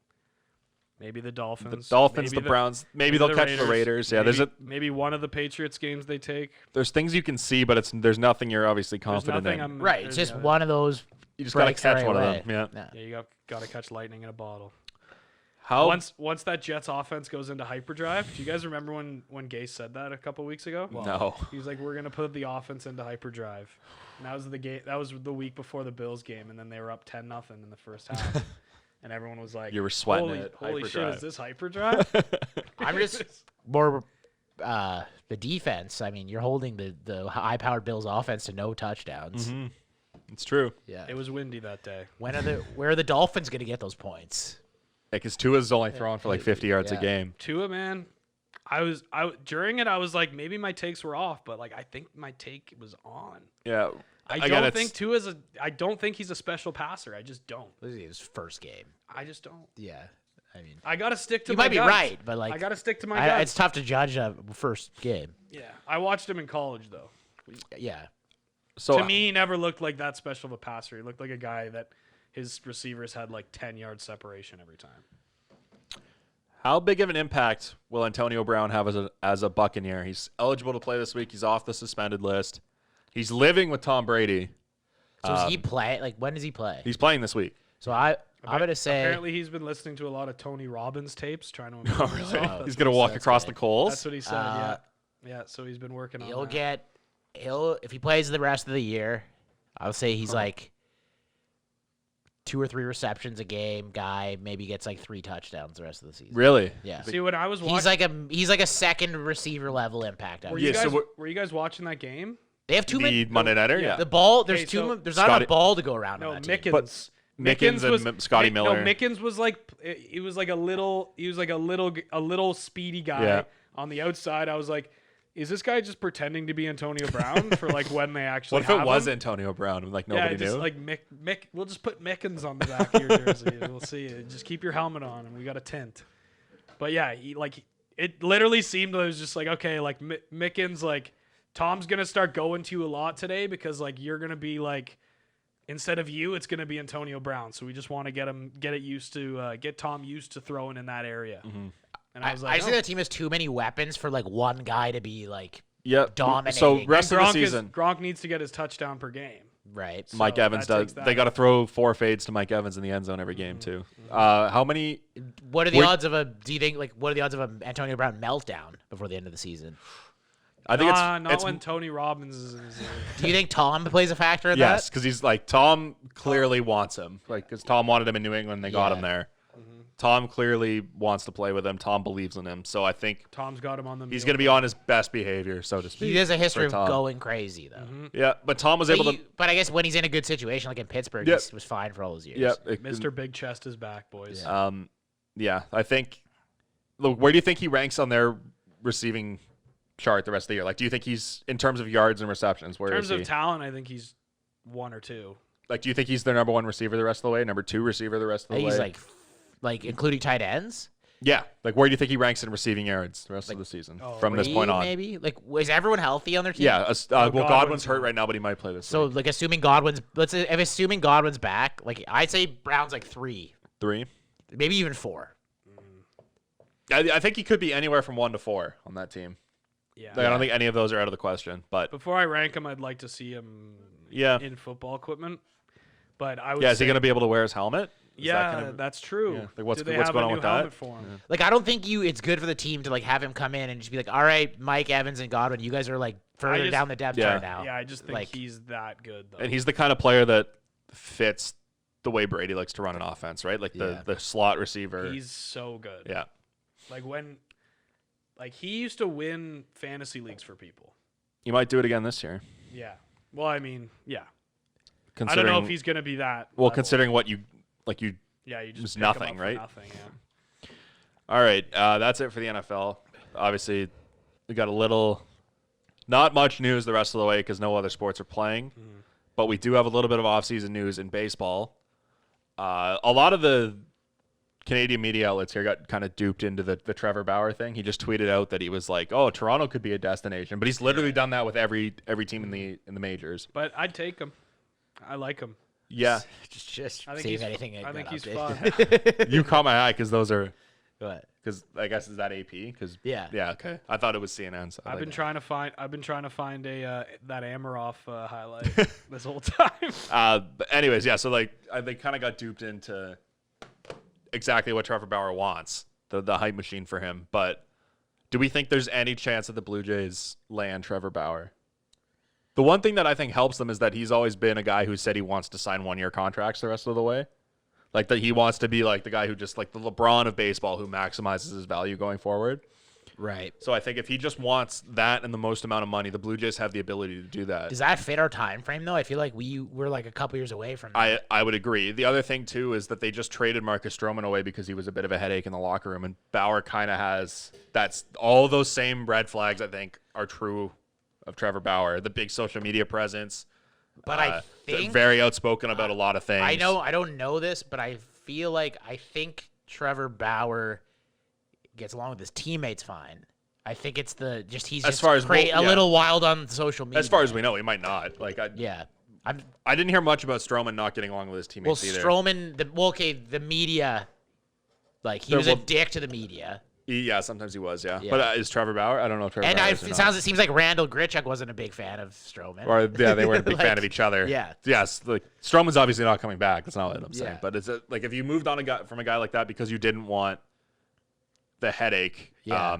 Maybe the Dolphins. The Browns. Maybe they'll catch the Raiders. Yeah, maybe one of the Patriots games they take. There's things you can see, but there's nothing you're obviously confident in. right. It's just one of those. You just gotta breaks catch right one away. of them. Yeah. Yeah, you got to catch lightning in a bottle. How Once that Jets offense goes into hyperdrive, do you guys remember when Gase said that a couple weeks ago? No. He was like, "We're gonna put the offense into hyperdrive." And that was the game. That was the week before the Bills game, and then they were up 10-0 in the first half, and everyone was like, You were sweating holy, it. Holy shit! Hyperdrive." Is this hyperdrive? I'm just more the defense. I mean, you're holding the high-powered Bills offense to no touchdowns. Mm-hmm. It's true. Yeah. It was windy that day. Where are the Dolphins going to get those points? Because Tua's only throwing for like 50 yards a Yeah. game. Tua, man, during it I was like, maybe my takes were off, but like I think my take was on. Yeah. I don't think he's a special passer. I just don't. This is his first game. I just don't. Yeah. I mean, I gotta stick to you my might be guts. right, but like I gotta stick to my guts. it's tough to judge a first game. Yeah, I watched him in college though. Yeah. So To me, he never looked like that special of a passer. He looked like a guy that his receivers had like 10-yard separation every time. how big of an impact will Antonio Brown have as a Buccaneer? He's eligible to play this week. He's off the suspended list. He's living with Tom Brady. So does he play? Like, when does he play? He's playing this week. So I'm gonna say Apparently, he's been listening to a lot of Tony Robbins tapes, trying to improve himself. That's He's what gonna he walk said. across the coals. That's what he said. Yeah. So he's been working on. if he plays the rest of the year, I would say he's like 2 or 3 receptions a game guy. Maybe gets like 3 touchdowns the rest of the season. Really? Yeah. See, when I was watching, He's like a second receiver level impact. were you guys watching that game? They have too many. The Monday Nighter? yeah. Yeah. The ball. There's Okay, too so much. There's not Scotty- enough ball to go around. No, on that team. Mickens. Mickens and Scotty Miller. No, Mickens was like he was like a little speedy guy Yeah. on the outside. I was like, is this guy just pretending to be Antonio Brown for like when they actually? What if it have was him? Antonio Brown and like Yeah, nobody just knew? like Mick. We'll just put Mickens on the back of your jersey. And we'll see. Just keep your helmet on, and we got a tint. But yeah, it literally seemed it was just like, okay, like Mickens, like Tom's gonna start going to you a lot today because like you're gonna be like instead of you, it's going to be Antonio Brown. So we just want to get Tom used to throwing in that area. Mm-hmm. And I was like, I see that team has too many weapons for like one guy to be like dominating. So rest of the season, Gronk needs to get his touchdown per game. Right. So Mike Evans does. They got to throw 4 fades to Mike Evans in the end zone every game too. How many? What are the odds of a? Do you think what are the odds of an Antonio Brown meltdown before the end of the season? I think not when Tony Robbins is. Do you think Tom plays a factor in yes, that? because he's like Tom clearly wants him. Like because Tom wanted him in New England, they got him there. Tom clearly wants to play with him. Tom believes in him. So I think Tom's got him on the. He's going to be on his best behavior, so to speak. He has a history of Tom. going crazy, though. Yeah, but Tom was able to. But I guess when he's in a good situation, like in Pittsburgh, he was fine for all those years. Yeah, Mr. Big Chest is back, boys. Yeah, I think. Look, where do you think he ranks on their receiving chart the rest of the year? Like, do you think he's in terms of yards and receptions? Where in terms is he? of talent, I think he's 1 or 2. Like, do you think he's their number 1 receiver the rest of the way? Number 2 receiver the rest of the way? He's like including tight ends. Yeah, like where do you think he ranks in receiving yards the rest of the season from this point on? Maybe like is everyone healthy on their team? Yeah, well, Godwin's hurt right now, but he might play this. So week. like assuming Godwin's assuming Godwin's back, like I'd say Brown's like 3, maybe even 4. I think he could be anywhere from 1 to 4 on that team. Yeah, Like, I don't think any of those are out of the question. But before I rank him, I'd like to see him. In football equipment. But I would. Yeah, is he going to be able to wear his helmet? That's true. Yeah. Like what's Do they going have on a new with helmet that? for him? Yeah. Like I don't think it's good for the team to like have him come in and just be like, all right, Mike Evans and Godwin, you guys are like further down the depth chart now. Yeah, I just think Like- he's that good though. And he's the kind of player that fits the way Brady likes to run an offense, right? Like the slot receiver. He's so good. Yeah. Like he used to win fantasy leagues for people. He might do it again this year. Yeah. Well, I mean, yeah. I Considering, don't know if he's going to be that. Well, level. considering what you Yeah, you just was pick him nothing, up for right? Nothing, yeah. All right, that's it for the NFL. Obviously, we got a little, not much news the rest of the way because no other sports are playing, but we do have a little bit of off-season news in baseball. A lot of the Canadian media outlets here got kind of duped into the Trevor Bauer thing. He just tweeted out that he was like, "Oh, Toronto could be a destination," but he's literally done that with every team in the majors. But I'd take him. I like him. Yeah, Just I think see he's, if anything. I think he's updated. fun. you caught my eye because those are. What? Because I guess is that AP? Because Yeah. okay. I thought it was CNN. So I've been trying to find a that Amaroff highlight this whole time. But anyways, yeah. So like they kind of got duped into exactly what Trevor Bauer wants, the hype machine for him. But do we think there's any chance that the Blue Jays land Trevor Bauer? The one thing that I think helps them is that he's always been a guy who said he wants to sign 1-year contracts the rest of the way. Like that he wants to be like the guy who just like the LeBron of baseball who maximizes his value going forward. Right. So I think if he just wants that and the most amount of money, the Blue Jays have the ability to do that. Does that fit our time frame though? I feel like we're like a couple years away from that. I would agree. The other thing too is that they just traded Marcus Stroman away because he was a bit of a headache in the locker room, and Bauer kind of has all those same red flags I think are true of Trevor Bauer. The big social media presence, But I think very outspoken about a lot of things. I don't know this, but I think Trevor Bauer gets along with his teammates fine. I think it's he's As just far as a little wild on social media. As far as we know, he might not. Like I didn't hear much about Stroman not getting along with his teammates either. Stroman, the media, like he was a dick to the media. Yeah, sometimes he was. Yeah. But is Trevor Bauer? I don't know if Trevor. And Bauer it seems like Randall Grichuk wasn't a big fan of Stroman. Or they weren't a big fan of each other. Yeah. Yes. Like Stroman's obviously not coming back. That's not what I'm saying. Yeah. But it's like if you moved on from a guy like that because you didn't want the headache. Yeah.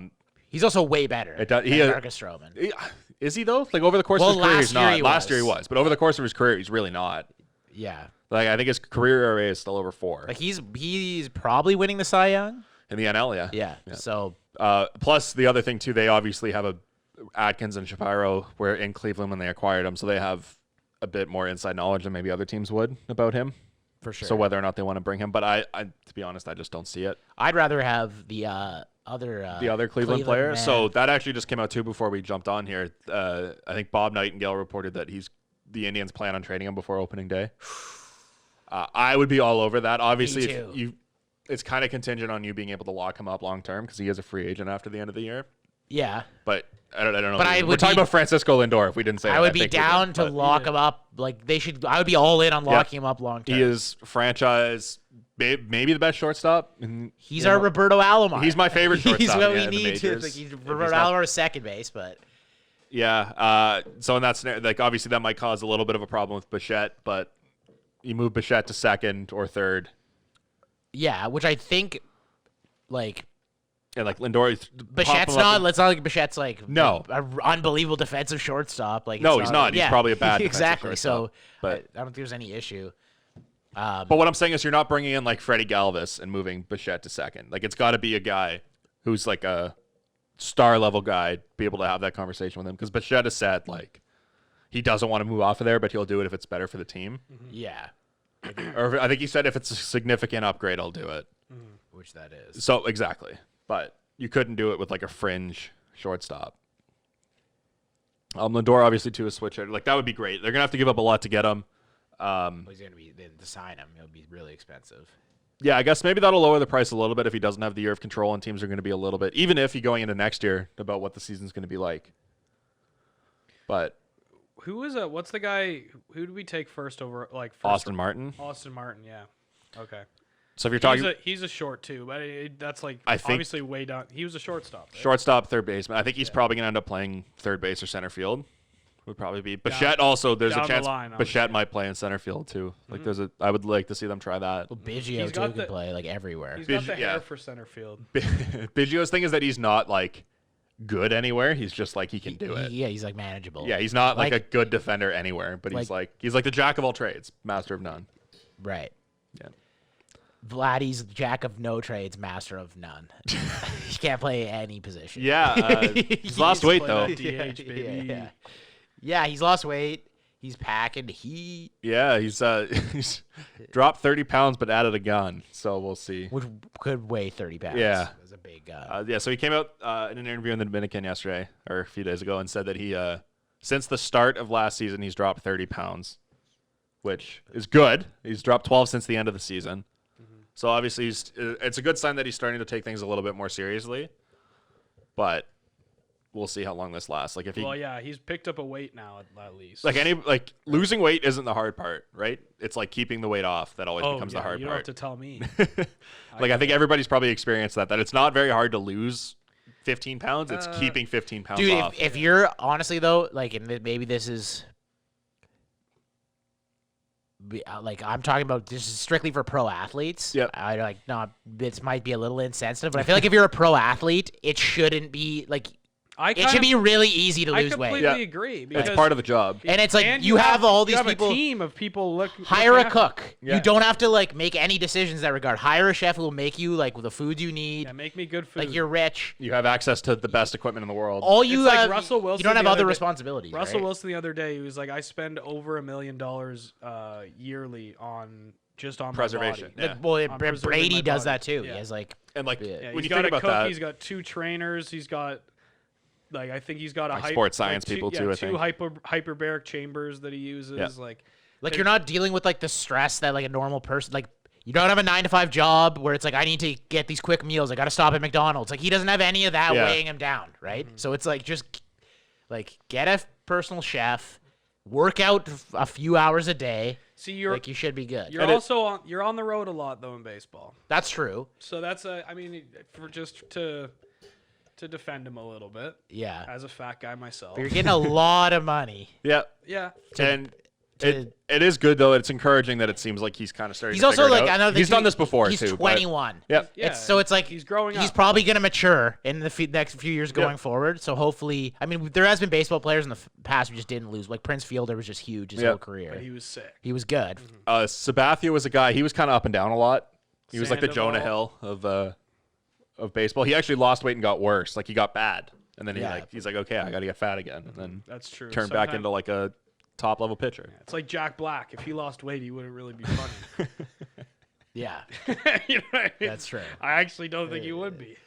He's also way better than Marcus Stroman. Is he though? Like over the course of his career, he's not. Last year he was, but over the course of his career, he's really not. Yeah. Like I think his career ERA is still over 4. Like he's probably winning the Cy Young in the NL. Yeah. Yeah. So. Plus the other thing too, they obviously have Atkins and Shapiro were in Cleveland when they acquired him, so they have a bit more inside knowledge than maybe other teams would about him. For sure. So whether or not they want to bring him, but I to be honest, I just don't see it. I'd rather have the other Cleveland player. man. So that actually just came out too before we jumped on here. I think Bob Nightingale reported that the Indians plan on trading him before opening day. I would be all over that. Obviously, Me too. It's kind of contingent on you being able to lock him up long term because he is a free agent after the end of the year. Yeah. But I don't know. But We're talking about Francisco Lindor. If we didn't say, I would be down to lock him up. Like they should. I would be all in on locking him up long term. He is franchise, maybe the best shortstop. He's our Roberto Alomar. He's my favorite shortstop. He's what we in the need to. majors. Like, he's Roberto Alomar is second base, but yeah. So in that scenario, like obviously that might cause a little bit of a problem with Bichette, but you move Bichette to second or third. Yeah, which I think, like. And like Lindor, Bichette's not. Let's not like Bichette's like an unbelievable defensive shortstop. Like no, he's not. He's probably a bad exactly. Shortstop, but I don't think there's any issue. But what I'm saying is, you're not bringing in like Freddie Galvis and moving Bichette to second. Like it's got to be a guy who's like a star level guy, be able to have that conversation with him because Bichette has said like he doesn't want to move off of there, but he'll do it if it's better for the team. Yeah. Or I think he said if it's a significant upgrade, I'll do it. Which that is. So exactly. But you couldn't do it with like a fringe shortstop. Lindor obviously too, a switch hitter. Like that would be great. They're gonna have to give up a lot to get him. He's gonna be to sign him. It'll be really expensive. Yeah, I guess maybe that'll lower the price a little bit if he doesn't have the year of control, and teams are going to be a little bit, even if you're going into next year about what the season's going to be like. But who is it? What's the guy? Who did we take first over? Like first Austin Martin. Austin Martin. Yeah. Okay. So if you're talking, he's a short too, but that's like I think obviously way down. He was a shortstop. Right? Shortstop, third baseman. I think he's probably going to end up playing third base or center field. Would probably be Bichette. Also, there's a chance Bichette might play in center field too. Like I would like to see them try that. Well, Biggio too can play like everywhere. He's got the hair for center field. Biggio's thing is that he's not like good anywhere. He's just like he can do it. Yeah, he's like manageable. Yeah, he's not like a good defender anywhere, but he's like the jack of all trades, master of none. Right. Yeah. Vladdy's jack of no trades, master of none. He can't play any position. Yeah, he's lost weight though. DH, baby. Yeah, he's lost weight. He's packing heat. Yeah, he's dropped 30 pounds but added a gun. So we'll see. Which could weigh 30 pounds. Yeah. That's a big gun. Yeah, so he came out in an interview in the Dominican yesterday, or a few days ago, and said that he, since the start of last season, he's dropped 30 pounds, which is good. He's dropped 12 since the end of the season. So obviously, it's a good sign that he's starting to take things a little bit more seriously. But we'll see how long this lasts. Like if he's picked up a weight now at least. Like losing weight isn't the hard part, right? It's like keeping the weight off that always becomes the hard you part. don't have to tell me. I think everybody's probably experienced that it's not very hard to lose 15 pounds. It's keeping 15 pounds off. Dude, if you're honestly though, like, and maybe this is. Like I'm talking about, this is strictly for pro athletes. Yep. This might be a little insensitive, but I feel like if you're a pro athlete, it shouldn't be like. It should be really easy to lose weight. I completely agree. Because it's part of the job. And it's like you have all these people. A team of people. Hire a cook. Yeah. You don't have to like make any decisions in that regard. Hire a chef who will make you like the food you need. Yeah, make me good food. Like you're rich. You have access to the best equipment in the world. All you it's have, like Russell Wilson. You don't have other responsibilities. Russell right? Wilson the other day, he was like, I spend over $1 million yearly on preservation. My body. Yeah. Well, Brady does that too. Yeah. He has like when he's you got think a about cook. that, He's got 2 trainers. He's got. Like I think he's got a sports science people too. I think 2 hyperbaric chambers that he uses. Yeah. Like you're not dealing with like the stress that like a normal person like. You don't have a 9-to-5 job where it's like I need to get these quick meals. I got to stop at McDonald's. Like he doesn't have any of that weighing him down, right? So it's like just like get a personal chef, work out a few hours a day. See, you should be good. You're also you're on the road a lot though in baseball. That's true. So that's for just to defend him a little bit. Yeah. As a fat guy myself. But you're getting a lot of money. Yeah. And it is good though. It's encouraging that it seems like he's kind of starting. He's to also figure it like out. I know he's done this before he's too. 21. Yep. Yeah. So it's like he's growing up. He's probably gonna mature in the next few years going forward. So hopefully, there has been baseball players in the past who just didn't lose. Like Prince Fielder was just huge his whole career. But he was sick. He was good. Sabathia was a guy. He was kind of up and down a lot. He was like the Sandoval. Jonah Hill of baseball. He actually lost weight and got worse. Like he got bad, and then he's like, okay, I got to get fat again, and then That's true. turn back into like a top level pitcher. It's like Jack Black. If he lost weight, he wouldn't really be funny. Yeah, you know what I mean? that's true. I actually don't think he would be.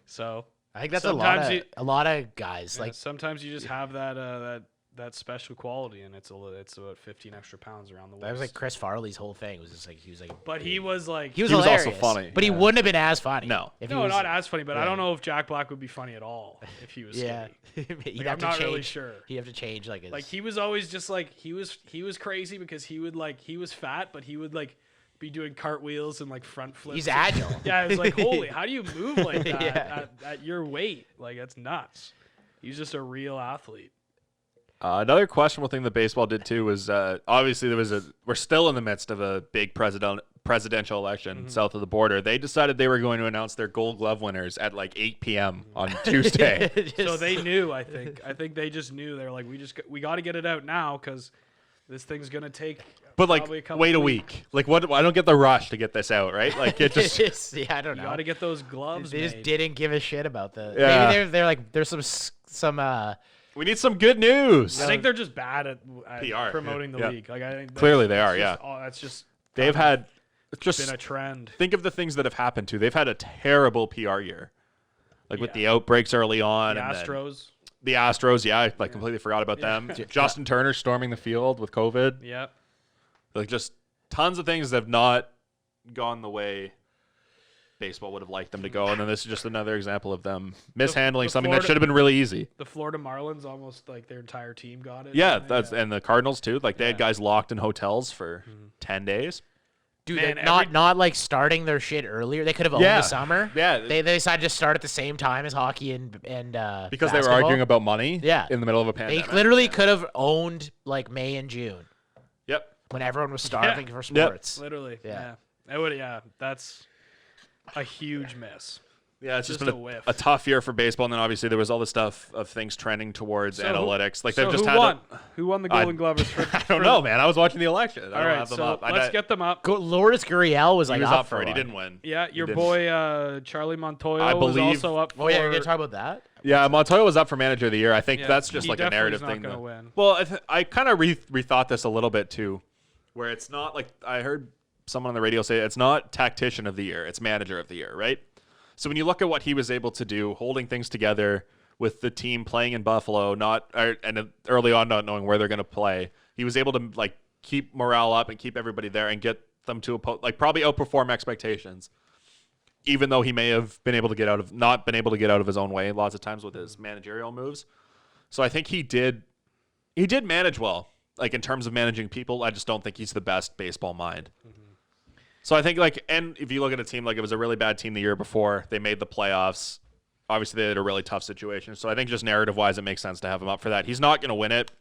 So I think that's Sometimes a lot of guys like sometimes you just have that that special quality, and it's about 15 extra pounds around the waist. That was like Chris Farley's whole thing. It was just like he was like. But he was like. He was He was also hilarious, funny. but he wouldn't have been as funny. No. if he No, was, not as funny, but I yeah. don't know if Jack Black would be funny at all if he was Yeah, skinny. he'd Like, have I'm to not change. really sure. He'd have to change like his. Like he was always just like he was crazy because he was fat, but he would like be doing cartwheels and like front flips. He's agile. Yeah, it was like, holy, how do you move like that Yeah. at your weight? Like that's nuts. He's just a real athlete. Another questionable thing that baseball did too was obviously we're still in the midst of a big presidential election south of the border. They decided they were going to announce their Gold Glove winners at like 8 p.m. on Tuesday. So they knew. I think they just knew. They're like, we got to get it out now because this thing's gonna take. But like, probably a couple wait a weeks. week. Like, what? I don't get the rush to get this out, right? Like, it just. yeah, I don't You know. got to get those gloves. They just made. didn't give a shit about the. Yeah. Maybe they're like there's some We need some good news. I think they're just bad at PR, promoting the yeah. league. Like I think Clearly they are, just- yeah. Oh, that's just They've had just been a trend. think of the things that have happened too. They've had a terrible PR year, like with Yeah. the outbreaks early on. The and then Astros. The Astros, yeah, I like completely forgot about them. Justin Turner storming the field with COVID. Yeah. Like just tons of things that have not gone the way baseball would have liked them to go. And then this is just another example of them mishandling the something Florida- that should have been really easy. The Florida Marlins almost like their entire team got it. Yeah, didn't they? that's and the Cardinals too. Like they had Yeah. guys locked in hotels for 10 days. dude. Man, they're not like starting their shit earlier. They could have owned Yeah. the summer. Yeah. They decided to start at the same time as hockey and Because they were basketball. arguing about money Yeah. in the middle of a They pandemic. literally could have owned like May and June Yep. when everyone was starving for Yep. sports. Literally. Yeah. Yeah. It would. Yeah. That's a huge miss. Yeah, it's just Just been a whiff. a tough year for baseball, and then obviously there was all the stuff of things trending towards So analytics. Like so they've just who had. won? Who won the Golden Glovers? For, I don't know, man. I was watching the election. I All don't right, have them so up. let's get them up. Lourdes Gurriel was He like was up for it. He one. didn't win. Yeah, your didn't. boy Charlie Montoya I was believe- also up for. Oh yeah, you're gonna talk about that. Yeah, Montoya was up for manager of the year. I think Yeah, that's just he like a definitely narrative is not thing. gonna though. win. Well, I kind of rethought this a little bit too, where it's not like I heard someone on the radio say it's not tactician of the year, it's manager of the year, right? So when you look at what he was able to do, holding things together with the team playing in Buffalo, and early on not knowing where they're going to play, he was able to like keep morale up and keep everybody there and get them to probably outperform expectations. Even though he may have not been able to get out of his own way lots of times with his managerial moves. So I think he did manage well, like in terms of managing people. I just don't think he's the best baseball mind. So I think and if you look at a team, like it was a really bad team the year before, they made the playoffs. Obviously they had a really tough situation. So I think just narrative wise, it makes sense to have him up for that. He's not going to win it.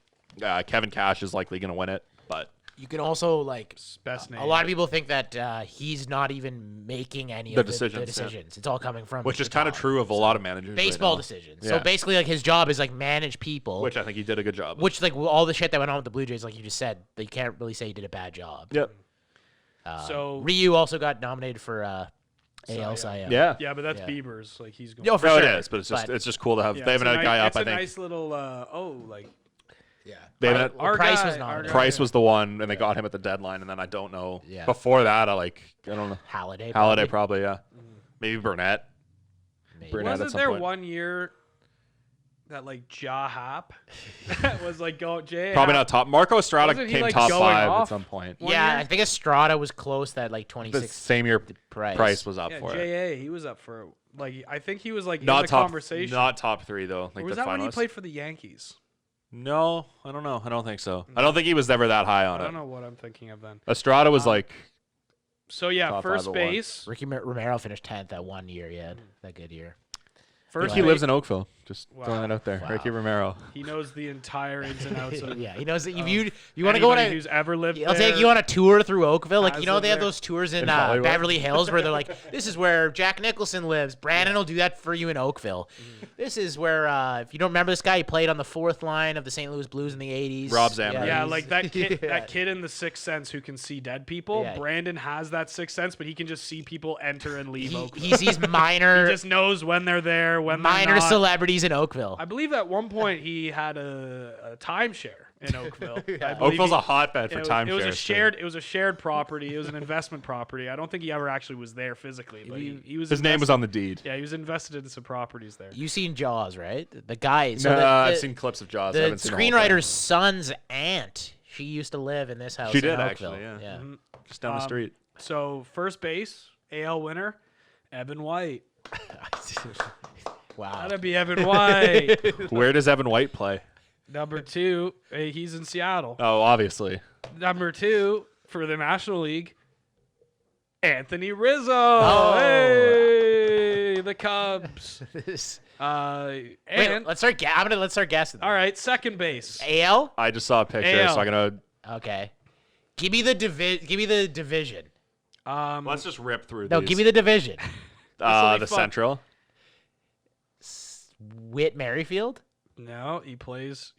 Kevin Cash is likely going to win it, but You can also like Best name. a lot of people think that he's not even making any The of the decisions, yeah. decisions. It's all coming from which the is kind of top. true of a lot of managers. baseball right now, decisions. Yeah. So basically, like his job is like manage people. which I think he did a good job. Which like all the shit that went on with the Blue Jays, like you just said, they can't really say he did a bad job. Yep. So Ryu also got nominated for AL Cy Young. Yeah. yeah, but that's Yeah. Bieber's. Like he's going. No, for No, sure. it is, but it's just cool to have. Yeah, they haven't it's had a guy up. It's I a think nice little. Yeah. they haven't had, Our Price guy, was our nominated. guy. Price was the one, and they got him at the deadline, and then I don't know. Yeah. Before that, I don't know. Halliday. Halliday probably, yeah. Maybe Burnett. Maybe. Burnett at Wasn't some there point. one year that like Ja Hap was like go J? Probably not top. Marco Estrada Wasn't he, came like, top going 5 off? at some point. One Yeah, year? I think Estrada was close that like The 26 same year price. Price was up Yeah, for it. JA. He was up for like I think he was like Not in the top. conversation. Not top 3 though. Like or was the that when he finalists. played for the Yankees? No, I don't know. I don't think so. I don't think he was ever that high on I it. don't know what I'm thinking of then. Estrada was like So yeah, Top first 5 at once. base. Ricky Romero finished 10th that one year. He had that good year. First he base. lives in Oakville. Just Wow. throwing that out there. Wow. Ricky Romero. He knows the entire ins and outs of. Yeah, he knows that if you want to go on anybody a who's ever lived I'll there. take you on a tour through Oakville. Like, Has you know, lived they have there. those tours in Hollywood? Beverly Hills where they're like, this is where Jack Nicholson lives. Brandon will do that for you in Oakville. This is where, if you don't remember this guy, he played on the 4th line of the St. Louis Blues in the 80s. Rob Zammer. Yeah, he's- like that kid. Yeah. That kid in the Sixth Sense who can see dead people. Yeah. Brandon has that Sixth Sense, but he can just see people enter and leave Oakville. He sees minor, He just knows when they're there, when they're minor not. celebrities in Oakville. I believe at one point he had a timeshare in Oakville. I believe Oakville's he- a hotbed for timeshares. It was a shared property. It was an investment property. I don't think he ever actually was there physically, but he was. His name was on the deed. Yeah, he was invested in some properties there. You seen Jaws, right? The guy. So No, the, I've seen clips of Jaws. I the haven't seen the whole thing. screenwriter's son's aunt. She used to live in this house. She in did, Oakville. actually, yeah. Yeah. Just down the street. So first base, AL winner, Evan White. Wow. Gotta be Evan White. Where does Evan White play? Number 2, he's in Seattle. Oh, obviously. Number 2 for the National League, Anthony Rizzo. Oh. Hey, the Cubs. Wait, And let's start. Let's start guessing. all right, second base. AL. I just saw a picture, AL. so I'm gonna. Okay. Give me the division. Let's just rip through No, these. give me the division. This'll be the fun. Central. Whit Merrifield. No, he plays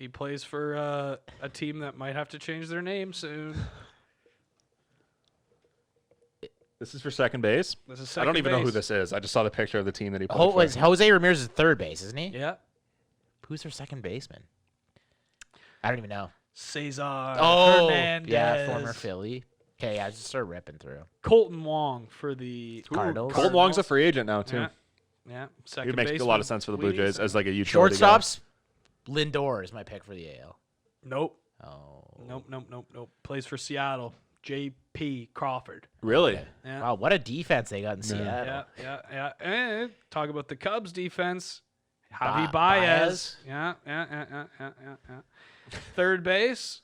for a team that might have to change their name soon. This is for second base. This is I don't second even know who base. this is. I just saw the picture of the team that he played for. Was Jose Ramirez is third base, isn't he? Yeah. Who's their second baseman? I don't even know. Cesar Yeah, Hernandez. former Philly. Okay, I just start ripping through. Colton Wong for the Cardinals. Colton Wong's a free agent now too. Yeah. Yeah. Second He'd make a baseman. lot of sense for the Blue We need Jays some- as like a utility guy. Shortstops. Lindor is my pick for the AL. Nope. Oh. Nope. Plays for Seattle. J.P. Crawford. Really? Yeah. Wow, what a defense they got in Seattle. Yeah. And talk about the Cubs defense. Javi Baez. Baez. Yeah. Third base.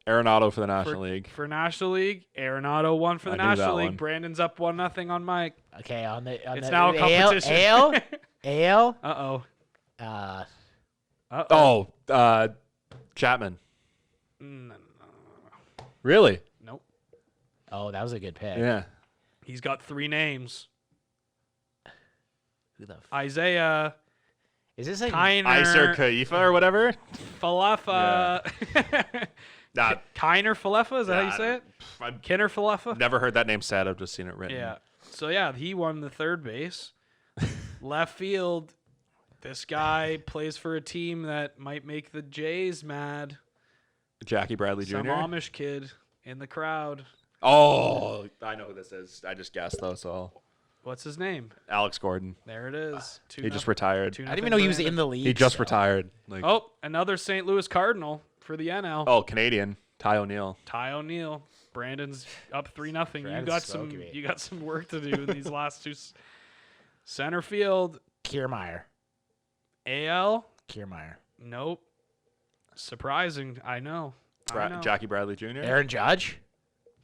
Arenado for the National League. For National League. Arenado won for the I knew that National League. one. Brandon's up 1-0 on Mike. Okay, on the It's now a competition. AL. Uh-oh. Chapman. No. Really? Nope. Oh, that was a good pick. Yeah. He's got 3 names. Who the Isaiah is this like Iser Kiner Kaifa or whatever. Falefa. Nah, Kiner Falefa, is that how you say it? I've Kinner Falefa? never heard that name said. I've just seen it written. Yeah. So, yeah, he won the third base. Left field, this guy plays for a team that might make the Jays mad. Jackie Bradley Jr. Some Amish kid in the crowd. Oh, I know who this is. I just guessed though. So What's his name? Alex Gordon. There it is. He just retired. I didn't even know he was in the league. He just still. retired. Like, Oh, another St. Louis Cardinal for the NL. oh, Canadian. Ty O'Neill. Ty O'Neill. Brandon's up 3-0. You Brandon's got smoking some. me. You got some work to do in these last 2. Center field. Kiermaier. AL. Kiermaier. Nope. Surprising. I know. I know. Jackie Bradley Jr. Aaron Judge.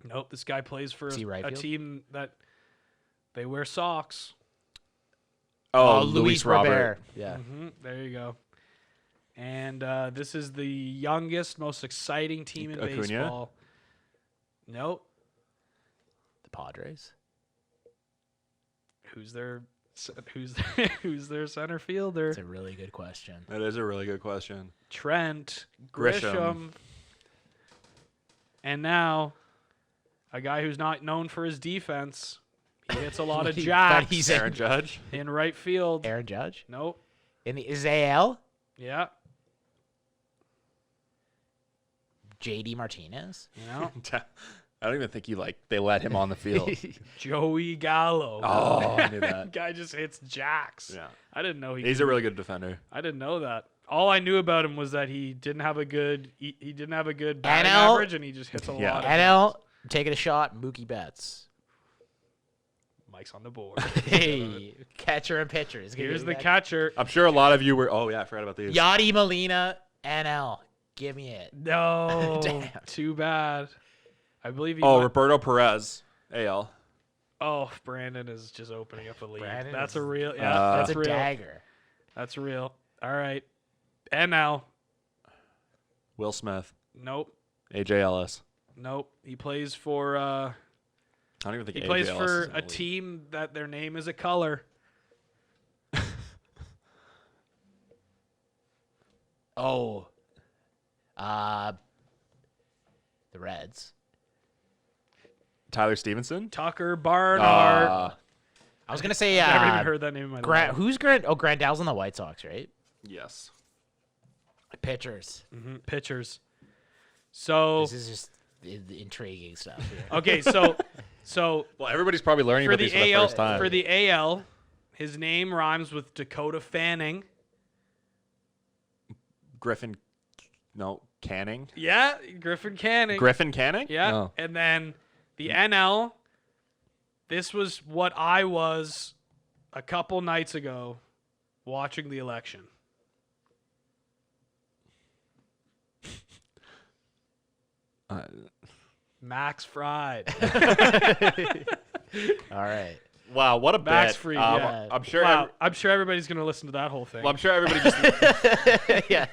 Nope. This guy plays for Is he right a field? team that they wear socks. Oh, Luis Robert. Robert. Yeah. There you go. And this is the youngest, most exciting team in Acuna? baseball. Nope. The Padres. Who's their center fielder? That's a really good question. That is a really good question. Trent Grisham. Grisham. And now, a guy who's not known for his defense. He hits a lot of But jacks he's Aaron Judge. in right field. Aaron Judge. Nope. Is AL Yeah. JD Martinez? No. I don't even think they let him on the field. Joey Gallo. Oh, I knew that. Guy just hits jacks. Yeah. I didn't know he He's could- a really good defender. I didn't know that. All I knew about him was that he didn't have a good batting NL? average, and he just hits a Yeah. lot of NL. I'm taking a shot. Mookie Betts. Mike's on the board. Hey, catcher and pitcher. Is Here's the catcher. I'm sure a lot of you were. Oh yeah, I forgot about these. Yadi Molina. NL. Give me it. No, Damn. too bad. I believe he. Oh, might- Roberto Perez. AL. Oh, Brandon is just opening up a lead. Brandon That's is- a real. Yeah, That's that's a real. dagger. That's real. All right. NL. Will Smith. Nope. AJ Ellis. Nope. He plays for. I don't even think He AJ plays Ellis is for in the a league. team that their name is a color. Oh. The Reds. Tyler Stevenson. Tucker Barnhart. I was gonna say I never even heard that name in my life. Who's Grant? Oh, Grandal's on the White Sox, right? Yes. Pitchers. Pitchers. So This is just intriguing stuff here. okay, so Well, everybody's probably learning for about these the for the AL, first time. for the AL, his name rhymes with Dakota Fanning. Canning. Yeah, Griffin Canning. Griffin Canning? Yeah, Oh. and then the NL. This was what I was a couple nights ago watching the election. Max Fried. All right. Wow, what a Max bet. Fried. Yeah. I'm sure. Wow, I'm sure everybody's gonna listen to that whole thing. Well, I'm sure everybody just. Yeah.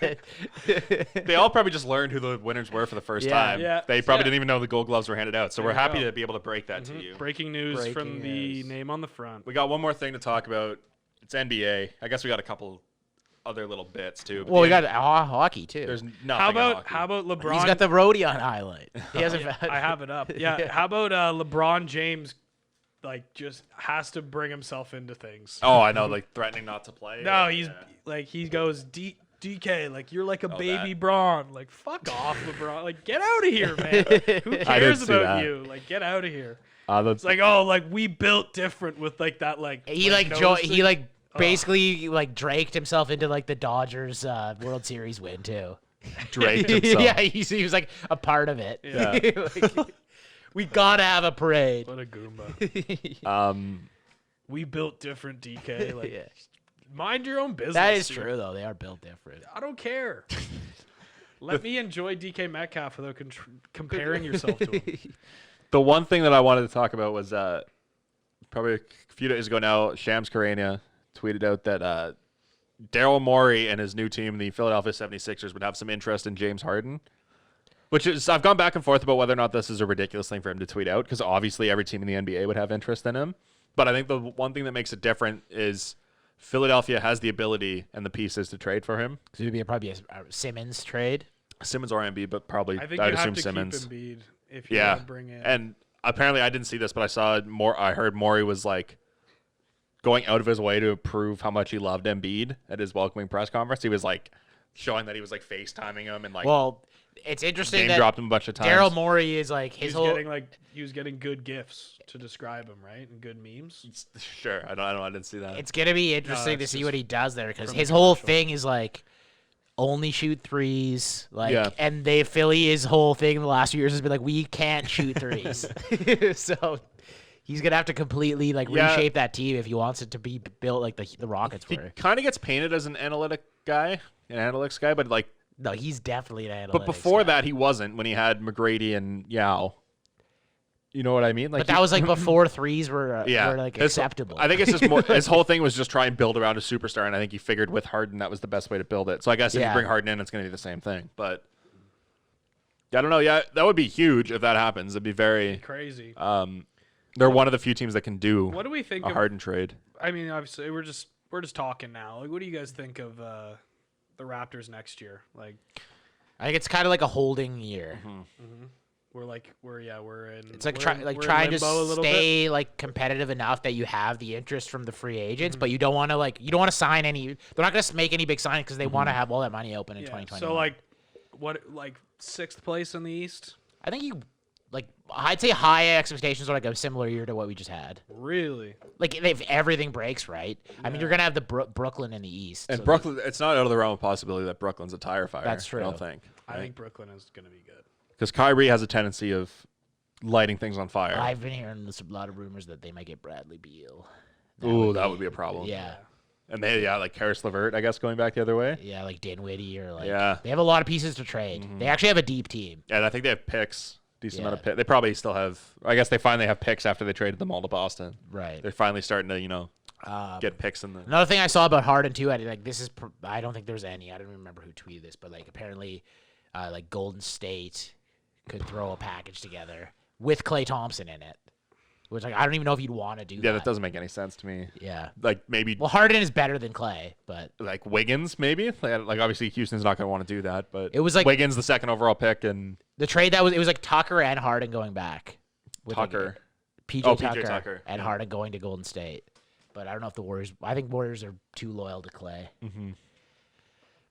They all probably just learned who the winners were for the first Yeah. time. Yeah. They probably Yeah. didn't even know the Gold Gloves were handed out. So There we're you happy go. to be able to break that to you. Breaking news Breaking from the news. name on the front. We got one more thing to talk about. It's NBA. I guess we got a couple other little bits too. but Well, we the- got hockey too. There's nothing. How in about hockey. how about LeBron? He's got the Rodion highlight. He hasn't. I have it up. Yeah. How about LeBron James? Like, just has to bring himself into things. Oh, I know, like threatening not to play. No, he's Yeah. like he goes DK, like you're like a Oh, baby that. Braun. Like fuck off, LeBron. Like get out of here, man. Who cares see about that. you? Like get out of here. That's It's like oh, like we built different with like that like He nose he thing. like basically like draked himself into like the Dodgers World Series win too. draped himself. Yeah, he was like a part of it. Yeah. Like, we gotta have a parade. What a goomba. We built different, DK. Like Yeah. mind your own business. That is dude. true though. They are built different. I don't care. Let me enjoy DK Metcalf without comparing yourself to him. The one thing that I wanted to talk about was probably a few days ago now, Shams Charania tweeted out that Daryl Morey and his new team, the Philadelphia 76ers, would have some interest in James Harden. Which is, I've gone back and forth about whether or not this is a ridiculous thing for him to tweet out, because obviously every team in the NBA would have interest in him. But I think the one thing that makes it different is Philadelphia has the ability and the pieces to trade for him. So it'd probably a Simmons trade. Simmons or Embiid, but probably I think I'd you have assume to Simmons. keep Embiid if you Yeah, want to bring in. and apparently I didn't see this, but I heard Morey was like going out of his way to prove how much he loved Embiid at his welcoming press conference. He was like showing that he was like FaceTiming him and like Well, it's interesting name that dropped him a bunch of times. Daryl Morey is like his whole. he was getting good gifts to describe him, right? And good memes. Sure, I didn't see that. It's gonna be interesting to it's see just what he does there because from his the whole commercial. thing is like only shoot threes, like, Yeah. and Philly's whole thing in the last few years has been like we can't shoot threes, so he's gonna have to completely like Yeah. reshape that team if he wants it to be built like the Rockets He were. kind of gets painted as an analytics guy, but like, No, he's definitely an analytics but before guy. that he wasn't when he had McGrady and Yao. You know what I mean? Like, But that was like before threes were like His- acceptable. I think it's just more. His whole thing was just try and build around a superstar, and I think he figured with Harden that was the best way to build it. So I guess if Yeah. you bring Harden in, it's going to be the same thing. But I don't know. Yeah, that would be huge if that happens. It'd be very. Crazy. They're one of the few teams that can do What do we think a of? Harden trade. I mean, obviously, we're just talking now. Like, what do you guys think of the Raptors next year? Like, I think it's kind of like a holding year. we're in. It's like we're trying in to limbo a little bit. stay like competitive enough that you have the interest from the free agents, but you don't want to sign any. They're not going to make any big signings because they want to have all that money open in Yeah. 2020. So like sixth place in the East? I think I'd say high expectations are like a similar year to what we just had. Really? Like if everything breaks right, I mean you're gonna have the Brooklyn in the East. And so Brooklyn, it's not out of the realm of possibility that Brooklyn's a tire fire. That's true. I don't think. I think Brooklyn is going to be good. Because Kyrie has a tendency of lighting things on fire. I've been hearing a lot of rumors that they might get Bradley Beal. Ooh, that would be a problem. Yeah. And like Karis LeVert, I guess, going back the other way. Yeah, like Dinwiddie or like Yeah. they have a lot of pieces to trade. They actually have a deep team. And I think they have picks, decent amount of Yeah. picks. They probably still have. I guess they finally have picks after they traded them all to Boston. Right. They're finally starting to get picks in the. Another thing I saw about Harden too, I don't think there's any. I don't remember who tweeted this, but like apparently, like Golden State could throw a package together with Klay Thompson in it, which like I don't even know if you'd want to do. Yeah, that doesn't make any sense to me. Yeah. Like maybe Well, Harden is better than Klay, but like Wiggins, maybe. Like obviously Houston's not going to want to do that, but It was like- Wiggins, the second overall pick, and the trade it was like Tucker and Harden going back. With like, Tucker. PJ Oh, Tucker, PJ Tucker, and yeah. Harden going to Golden State. But I don't know if the Warriors. I think Warriors are too loyal to Klay.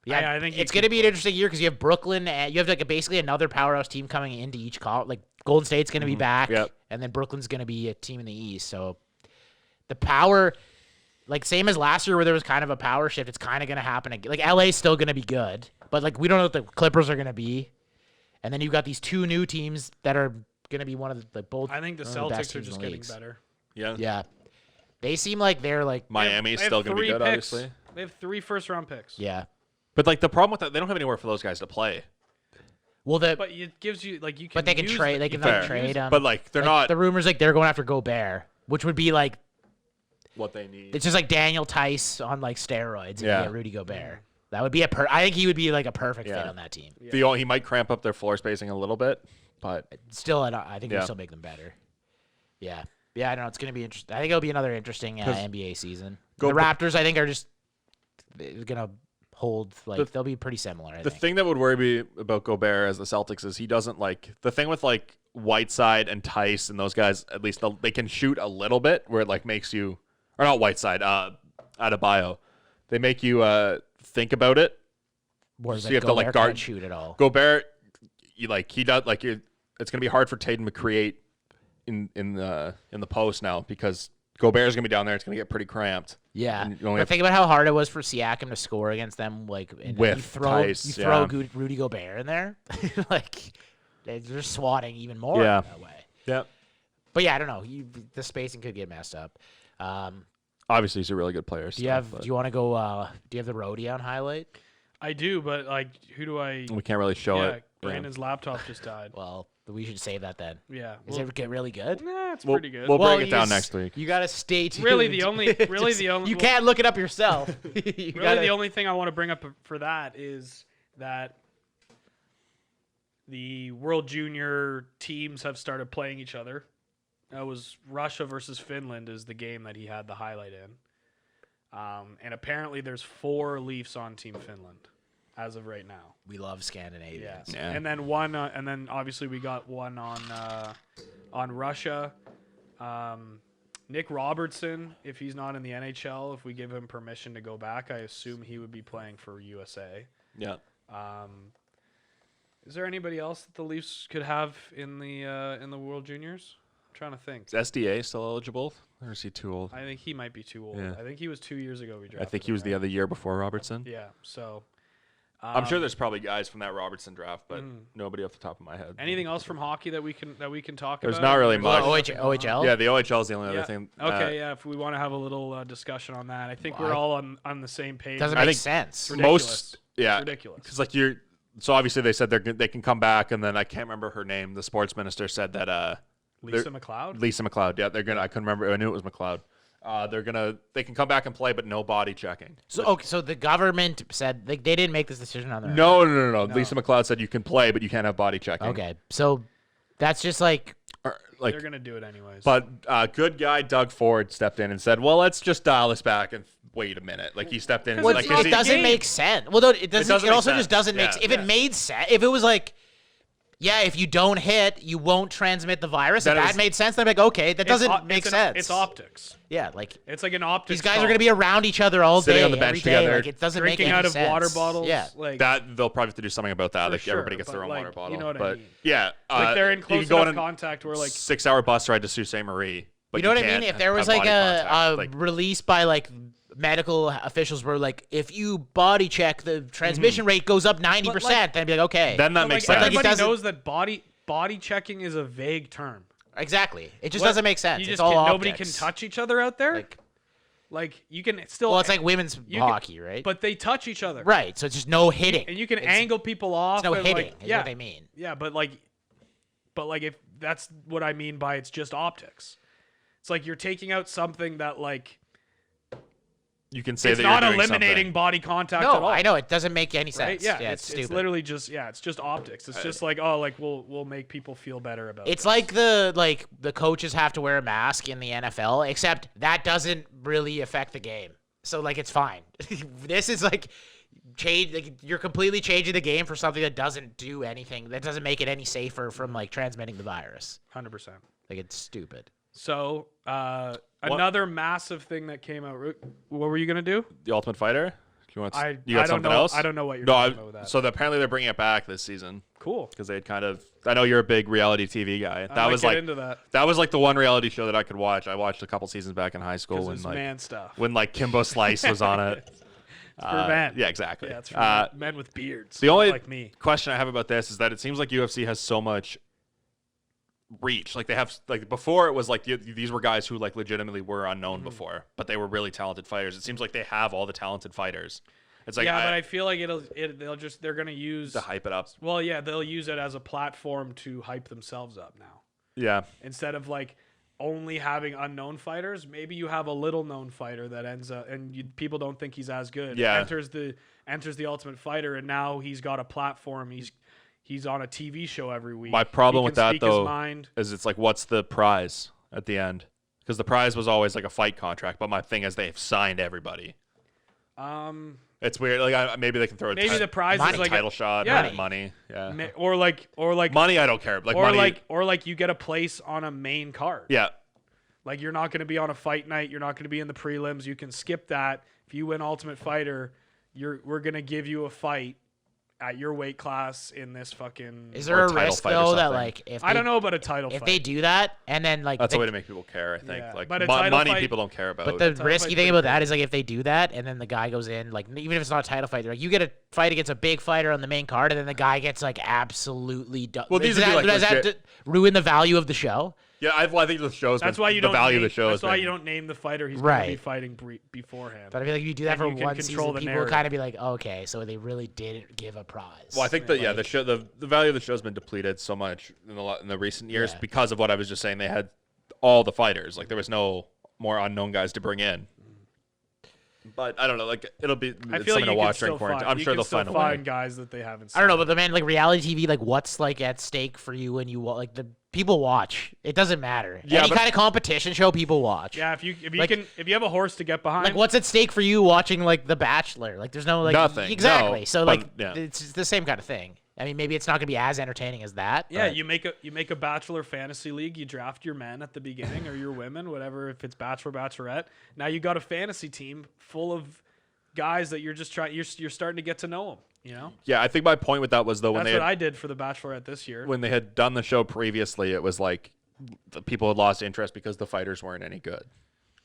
Yeah, I think it's going to be an interesting year because you have Brooklyn and you have like basically another powerhouse team coming into each call. Like Golden State's going to be back, and then Brooklyn's going to be a team in the East. So the power, like same as last year where there was kind of a power shift, it's kind of going to happen again. Like LA's still going to be good, but like we don't know what the Clippers are going to be. And then you've got these two new teams that are going to be one of the both. I think the Celtics are just getting better. Yeah. Yeah. They seem like they're like Miami's still going to be good, obviously. They have 3 first-round picks. Yeah. But like the problem with that, they don't have anywhere for those guys to play. Well, but it gives you like you can. But they can trade. They can like, trade them. But like they're not. The rumors like they're going after Gobert, which would be like what they need. It's just like Daniel Tice on like steroids. Yeah. Rudy Gobert. That would be I think he would be like a perfect fit on that team. Yeah. He might cramp up their floor spacing a little bit, but still, I think he'll still make them better. Yeah. Yeah, I don't know. It's going to be interesting. I think it'll be another interesting NBA season. The Raptors, I think, are just going to hold, like, they'll be pretty similar, The thing that would worry me about Gobert as the Celtics is he doesn't, like, the thing with, like, Whiteside and Tice and those guys, at least they can shoot a little bit where it, like, makes you, or not Whiteside, Adebayo. They make you think about it. Whereas so you have Gobert to, like, can't shoot at all. Gobert, he does, like, it's going to be hard for Tatum to create in the post now because Gobert's gonna be down there. It's gonna get pretty cramped. Yeah, but think about how hard it was for Siakam to score against them. Like with Tice, you throw Rudy Gobert in there, like they're swatting even more that way. Yeah, but yeah, I don't know. The spacing could get messed up. Obviously, he's a really good player. Do you want to go? Do you have the Roadie on highlight? I do, but like, who do I? We can't really show it. Brandon's laptop just died. Well, we should save that then. Yeah. Does it get really good? Nah, it's pretty good. We'll break it down next week. You gotta stay tuned. Really, the only. You can't look it up yourself. The only thing I want to bring up for that is that the World Junior teams have started playing each other. That was Russia versus Finland is the game that he had the highlight in. And apparently there's 4 Leafs on Team Finland as of right now. We love Scandinavia. Yeah. And then one, and then obviously we got one on Russia. Nick Robertson, if he's not in the NHL, if we give him permission to go back, I assume he would be playing for USA. Yeah. Is there anybody else that the Leafs could have in the World Juniors? I'm trying to think. Is SDA still eligible, or is he too old? I think he might be too old. Yeah. I think he was 2 years ago we drafted I think he was the other year before Robertson. Yeah, so... I'm sure there's probably guys from that Robertson draft, but nobody off the top of my head. Anything else from hockey that we can talk about? There's not really much. OHL? Yeah, the OHL is the only other thing. Okay, if we want to have a little discussion on that, I think we're all on the same page. Doesn't make sense. Ridiculous. Ridiculous. Because like so obviously they said they can come back, and then I can't remember her name. The sports minister said that Lisa McLeod. Lisa McLeod. Yeah, they're gonna. I couldn't remember. I knew it was McLeod. They can come back and play, but no body checking. So the government said they didn't make this decision on their own. No. Lisa McLeod said you can play, but you can't have body checking. Okay, so that's just like they're gonna do it anyways. But good guy Doug Ford stepped in and said, "Well, let's just dial this back and wait a minute." Like he stepped in. And it doesn't make sense. Well, no, it doesn't. It also just doesn't make sense. If it made sense, if it was like. Yeah, if you don't hit, you won't transmit the virus. If that made sense, then I'm like, okay, that doesn't make sense. It's optics. Yeah, like it's like an optics. These guys are going to be around each other all sitting day, on the bench together. Like, it doesn't drinking make any out of sense. water bottles. Yeah, like that they'll probably have to do something about that. Like sure, everybody gets their own water bottle. You know what I mean? Yeah, like they're in close enough contact where like 6-hour bus ride to Sault Ste. Marie. But you know what I mean? If there was like a release by like medical officials were like, if you body check, the transmission rate goes up 90%, then I'd be like, okay. Then that makes sense. Everybody knows that body checking is a vague term. Exactly. It just doesn't make sense. It's all nobody can touch each other out there. Like you can still. Well, it's like women's hockey, right? But they touch each other. Right. So it's just no hitting. And you can angle people off. It's no hitting. Like, is what they mean. Yeah, but like if that's what I mean by it's just optics. It's like you're taking out something that like. You can say it's that not you're doing eliminating something. body contact at all. No, I know it doesn't make any sense. Right? Yeah, it's stupid. It's literally just it's just optics. It's just like we'll make people feel better about it. It's like the coaches have to wear a mask in the NFL, except that doesn't really affect the game. So like it's fine. This is like you're completely changing the game for something that doesn't do anything. That doesn't make it any safer from like transmitting the virus. 100%. Like it's stupid. So another massive thing that came out. What were you gonna do? The Ultimate Fighter. You want? I You got don't something know. else? I don't know what you're No, talking about with that. so apparently they're bringing it back this season Cool. because they had kind of. I know you're a big reality TV guy. I That might was get like into that. that was like the one reality show that I could watch. I watched a couple seasons back in high school Because when it's like man stuff. when like Kimbo Slice was on it. It's for men. Yeah, exactly. Yeah, it's for men with beards. The only like me. question I have about this is that it seems like UFC has so much reach. Like they have like before it was like these were guys who like legitimately were unknown before, but they were really talented fighters. It seems like they have all the talented fighters. It's like But I feel like they're gonna use to hype it up. Well, yeah, they'll use it as a platform to hype themselves up now. Yeah. Instead of like only having unknown fighters, maybe you have a little known fighter that ends up and people don't think he's as good. Yeah. Enters the Ultimate Fighter, and now he's got a platform. He's on a TV show every week. My problem He with can that speak his though mind. is it's like what's the prize at the end? Because the prize was always like a fight contract, but my thing is they've signed everybody. It's weird. Like maybe they can throw Maybe the prize money. is like title shot, yeah. money. Yeah. or like Money I don't care. Like or money. like you get a place on a main card. Yeah. Like you're not going to be on a fight night. You're not going to be in the prelims. You can skip that. If you win Ultimate Fighter, we're going to give you a fight at your weight class in this fucking. Is there a title risk fight or though that something. like if I don't know about a title if fight. they do that and then like That's a way to make people care, I think. Yeah, Like but a title money fight- people don't care about. but the title risky fight's thing pretty about that is like if they do that and then the guy goes in like even if it's not a title fight, they're like you get a fight against a big fighter on the main card and then the guy gets like absolutely Well, these would be, like, does that legit- ruin the value of the show? yeah, I think the show's That's been, why you the don't. value name, of the show That's has why been- you don't name the fighter he's going to be Right. fighting beforehand. But I feel like if you do that And for you can one control season, the people narrative. kind of be like, okay, so they really didn't give a prize. Well, I think that the show the value of the show's been depleted so much in the recent years Yeah. because of what I was just saying. They had all the fighters. Like there was no more unknown guys to bring in. But I don't know. Like it'll be. I It's feel like something to you can watch still during quarantine. find. I'm you sure can they'll still find a way. find guys that they haven't. I don't know, but the man like reality TV, like what's like at stake for you when you like the people watch? It doesn't matter. Yeah, Any but- kind of competition show, people watch. Yeah, if you Like- if you have a horse to get behind, Like what's at stake for you watching like The Bachelor? Like there's no like Nothing, exactly. no, So but, like yeah. it's the same kind of thing. I mean, maybe it's not gonna be as entertaining as that. yeah, but- you make a bachelor fantasy league. You draft your men at the beginning or your women, whatever. If it's bachelor, bachelorette, now you got a fantasy team full of guys that you're just trying. You're starting to get to know them. You know, Yeah, I think my point with that was though when that's they what had, I did for the Bachelorette this year. when they had done the show previously, it was like the people had lost interest because the fighters weren't any good.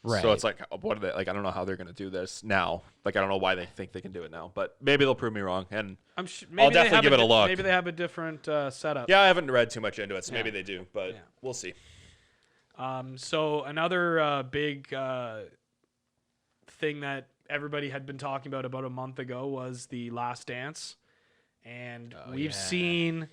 Right. So it's like, what are they like? I don't know how they're gonna do this now. Like I don't know why they think they can do it now, but maybe they'll prove me wrong. And Maybe they definitely have give it a look. Maybe they have a different setup. yeah, I haven't read too much into it, so maybe Yeah. they do, but Yeah. we'll see. So another big thing that everybody had been talking about a month ago was the Last Dance, and we've yeah. seen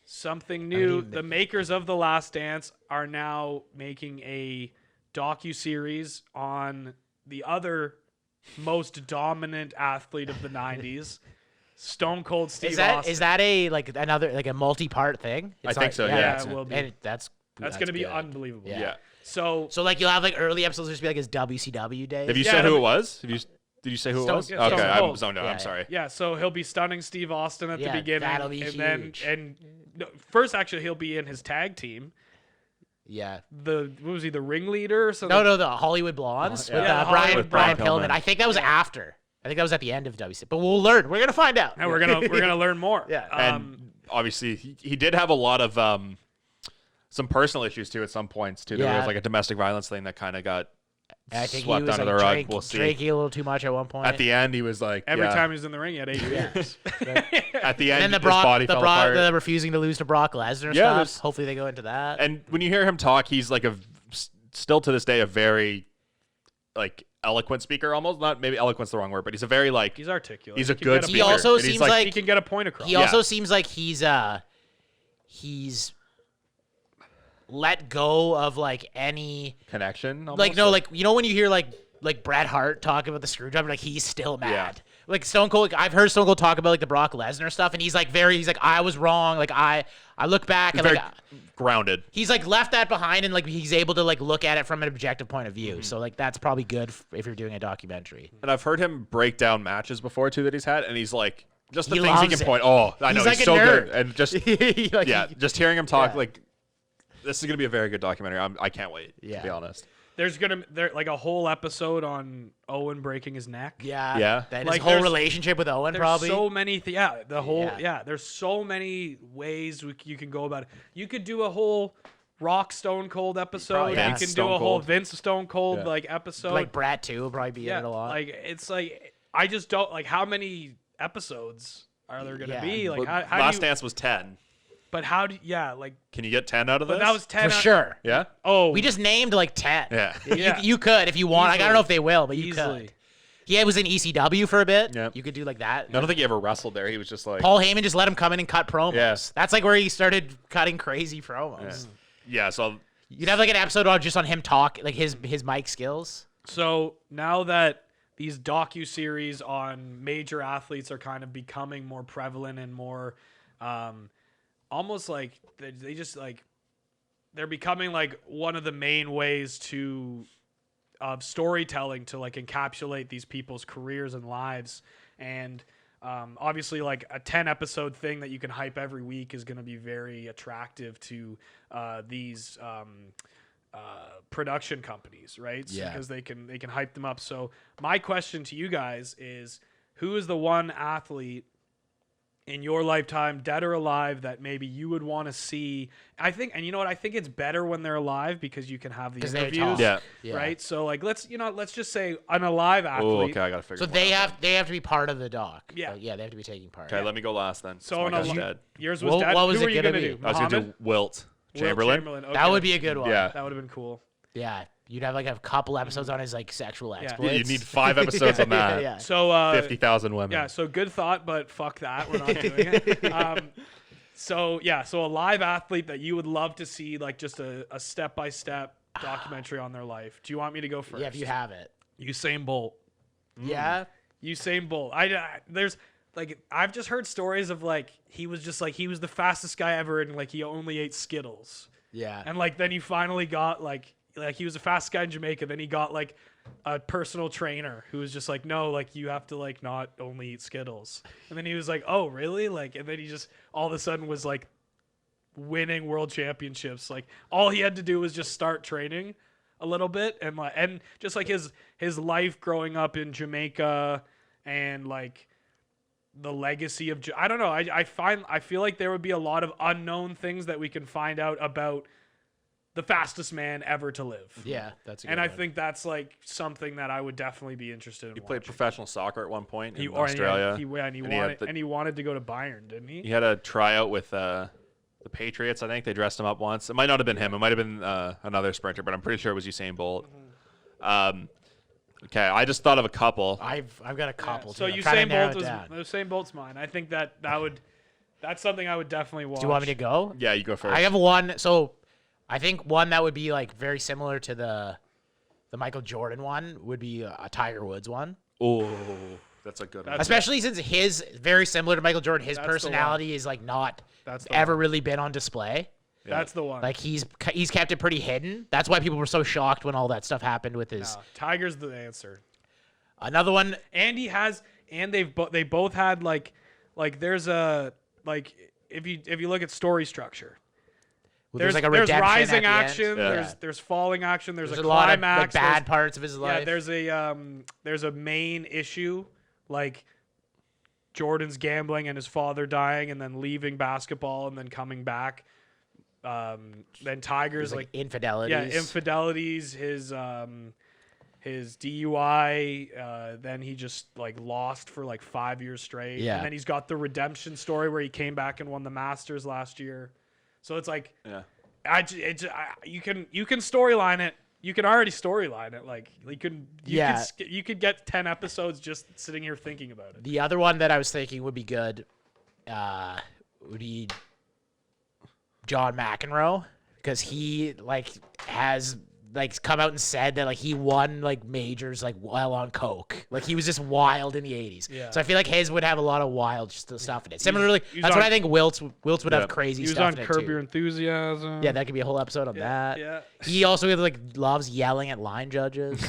something I new. mean, The makers of the Last Dance are now making a docu-series on the other most dominant athlete of the 90s, Stone Cold Steve Austin. Is that a like another like a multi-part thing? I think so, yeah. Yeah, it will be. And that's That's going to be good. unbelievable. Yeah. Yeah. So So like you'll have like early episodes just be like his WCW days. Have you Yeah, said it'll who be- it was? Did you say who Stone- it was? yeah, Stone Okay, I'm Cold. zoned out. Yeah, I'm yeah. sorry. yeah, so he'll be stunning Steve Austin at the Yeah, beginning, that'll be and huge. no, first actually he'll be in his tag team. Yeah. The what was he, the ringleader or something? No, the Hollywood Blondes with Yeah, the Brian Hollywood Brian Pillman. Pillman. I think that was after. I think that was at the end of WC. But we'll learn. We're gonna find out. And we're gonna learn more. Yeah. And obviously, he did have a lot of some personal issues too at some points too. There Yeah. was like a domestic violence thing that kind of got I think swept he was under like the rug. We'll see. drinking a little too much at one point. At the end, he was like Every yeah. time he was in the ring, he had 8 years. At the and end, then his body fell apart. the refusing to lose to Brock Lesnar Yeah, stuff. there's- Hopefully they go into that. And when you hear him talk, he's like still to this day a very like eloquent speaker. Almost not maybe eloquent's the wrong word, but he's a very like He's articulate. he's a He can good get speaker. He also And he's seems like he can get a point across. He Yeah. also seems like he's let go of like any connection. Almost. like no like you know when you hear like Bret Hart talk about the screw job, like he's still mad. Yeah. Like Stone Cold, I've heard Stone Cold talk about like the Brock Lesnar stuff, and he's like I was wrong. Like I look back He's and very like grounded. he's like left that behind, and like he's able to like look at it from an objective point of view. Mm-hmm. So like that's probably good if you're doing a documentary. And I've heard him break down matches before too that he's had, and he's like just the He things he loves can it. point. Oh, I know He's he's, like a so nerd. good, and just Like, yeah, just hearing him talk Yeah. like this is gonna be a very good documentary. I can't wait to Yeah. be honest. There's like a whole episode on Owen breaking his neck. Yeah. Yeah. That Like, his whole there's- relationship with Owen There's probably. so many, Yeah. there's so many ways you can go about it. You could do a whole Rock Stone Cold episode. probably- yeah. You can do Stone a whole Cold. Vince Stone Cold Yeah. like episode. like Brat too will probably be in it a lot. Like it's like I just don't like how many episodes are there gonna Yeah. be? Like But how Last do you, Dance was 10. but how do like Can you get 10 out of but this? that was 10 For out- sure. Yeah. Oh, We just named like 10. Yeah. Yeah. You could if you want. Like, I don't know if they will, but you easily. could. He was in ECW for a bit. Yep. You could do like that. I don't think he ever wrestled there. He was just like. Paul Heyman just let him come in and cut promos. Yeah. That's like where he started cutting crazy promos. Yeah. So You'd have like an episode on just on him talk, like his mic skills. So now that these docu-series on major athletes are kind of becoming more prevalent and more almost like they just like they're becoming like one of the main ways of storytelling to like encapsulate these people's careers and lives. And obviously like a 10 episode thing that you can hype every week is going to be very attractive to these production companies, right? Yeah. Because they can hype them up. So my question to you guys is, who is the one athlete in your lifetime, dead or alive, that maybe you would want to see? I think, and you know what? I think it's better when they're alive because you can have these 'Cause they interviews, talk. yeah. Yeah. right? So like let's just say an alive Oh, athlete. okay. I gotta figure. So one they out have to be part of the doc. Yeah. Yeah, they have to be taking part. then. Okay, let me go last then. So my an guy's alive, dead. yours was What- dead. what was Who it were you gonna gonna be? do? I was gonna do Muhammad? Wilt Wilt Chamberlain. Okay. That would be a good one. Yeah. That would have been cool. Yeah. You'd have like a couple episodes on his like sexual Yeah. exploits. You need 5 episodes on that. Yeah. So 50,000 women. yeah, so good thought, but fuck that. We're not doing it. So a live athlete that you would love to see, like just a step-by-step documentary on their life. Do you want me to go first? Yeah, if you have it. Usain Bolt. Yeah. Usain Bolt. There's like I've just heard stories of like he was the fastest guy ever and like he only ate Skittles. Yeah. And like then he finally got like he was the fastest guy in Jamaica. Then he got like a personal trainer who was just like, no, like you have to like not only eat Skittles. And then he was like, oh really? Like, and then he just all of a sudden was like winning world championships. Like all he had to do was just start training a little bit and just like his life growing up in Jamaica and like the legacy of I don't know. I feel like there would be a lot of unknown things that we can find out about the fastest man ever to live. Yeah, that's a good And I one. think that's like something that I would definitely be interested in. He played watching. professional soccer at one point in He Australia. and he wanted to go to Bayern, didn't he? He had a tryout with the Patriots. I think they dressed him up once. It might not have been him. It might have been another sprinter, but I'm pretty sure it was Usain Bolt. Okay, I just thought of a couple. I've got a couple. So too. I'm trying to narrow it down. Usain Bolt's mine. I think that's something I would definitely watch. Do you want me to go? Yeah, you go first. I have one. So I think one that would be like very similar to the Michael Jordan one would be a Tiger Woods one. Oh, that's a good one. Especially since his very similar to Michael Jordan, his That's the personality is like not That's the ever really been on display. That's the one. Like he's kept it pretty hidden. That's why people were so shocked when all that stuff happened with his. No, Tiger's the answer. Another one. And he has, and they both had like there's a like if you look at story structure. There's like a there's redemption rising at the end. action. Yeah. There's falling action. There's There's a a lot of climax. like, bad parts of his life. Yeah, there's a main issue like Jordan's gambling and his father dying and then leaving basketball and then coming back. Then Tiger's There's like infidelities. yeah, infidelities, his DUI, then he just like lost for like 5 years straight. Yeah. And then he's got the redemption story where he came back and won the Masters last year. So it's like Yeah. you can storyline it. You can already storyline it. Like you could get 10 episodes just sitting here thinking about it. The other one that I was thinking would be good would be John McEnroe, because he like has like come out and said that like he won like majors like while on coke. Like he was just wild in the 80s. Yeah. So I feel like his would have a lot of wild stuff in it. Similarly, he's that's on- what I think Wilt's would Yeah. have crazy He was stuff on in it Curb too. Your Enthusiasm. Yeah, that could be a whole episode on that. Yeah. He also like loves yelling at line judges.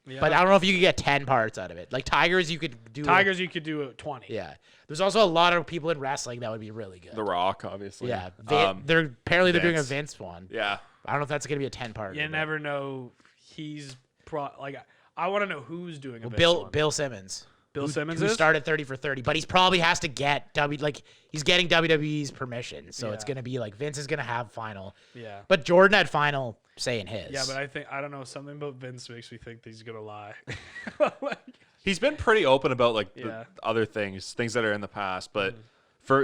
Yeah. But I don't know if you could get 10 parts out of it. Like Tigers, you could do. Tigers, you could do it 20. Yeah. There's also a lot of people in wrestling that would be really good. The Rock, obviously. Yeah. They're doing a Vince. Vince one. Yeah. I don't know if that's gonna be a 10 part. You never know. he's I want to know who's doing a Bill Simmons. Bill Simmons who is? started 30 for 30, but he's probably has to get he's getting WWE's permission, so it's gonna be like Vince is gonna have final. Yeah. But Jordan had final say in his. Yeah, but I don't know, something about Vince makes me think that he's gonna lie. He's been pretty open about like Yeah. the other things that are in the past, but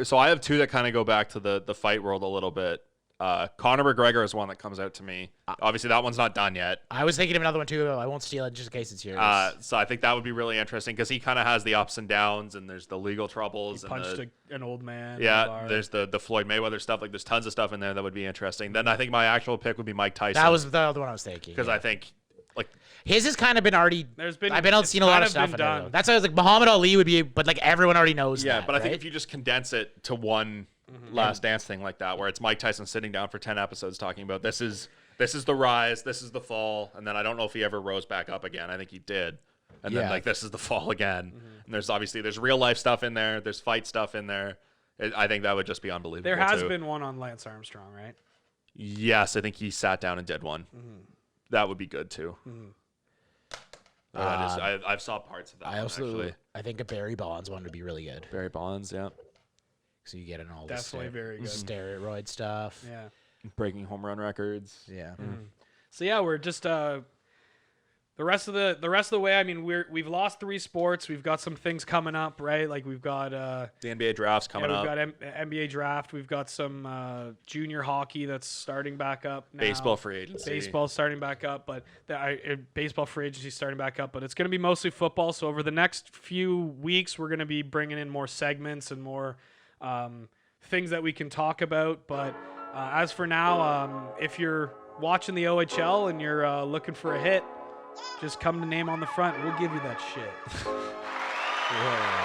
so I have two that kind of go back to the fight world a little bit. Conor McGregor is one that comes out to me. Obviously, that one's not done yet. I was thinking of another one too. I won't steal it just in case it's yours. So I think that would be really interesting because he kind of has the ups and downs, and there's the legal troubles. He punched an old man. in Yeah, the bar. there's the Floyd Mayweather stuff. Like, there's tons of stuff in there that would be interesting. Then I think my actual pick would be Mike Tyson. That was the other one I was thinking. because I think like His has kind of been already. I've seen a lot of stuff in done. there. That's why I was like Muhammad Ali would be, but like everyone already knows. yeah, that, but I think right? if you just condense it to one Last Dance thing like that, where it's Mike Tyson sitting down for 10 episodes talking about this is the rise, this is the fall, and then I don't know if he ever rose back up again. I think he did. And then like this is the fall again. And there's real life stuff in there, there's fight stuff in there. I think that would just be unbelievable. There has too. been one on Lance Armstrong, right? Yes, I think he sat down and did one. That would be good too. I've saw parts of that. Actually. I think a Barry Bonds one would be really good. Barry Bonds, yeah. So you get in all Definitely the very good. steroid stuff. Yeah. Breaking home run records. Yeah. So yeah, we're just the rest of the way. I mean, we've lost 3 sports. We've got some things coming up, right? Like we've got The NBA draft's coming up. We've got NBA draft. We've got some junior hockey that's starting back up now. Baseball free agency. Baseball's starting back up, but baseball free agency is starting back up. But it's going to be mostly football. So over the next few weeks, we're going to be bringing in more segments and more things that we can talk about. But as for now, if you're watching the OHL and you're looking for a hit, just come to Name on the Front. We'll give you that shit. Whoa.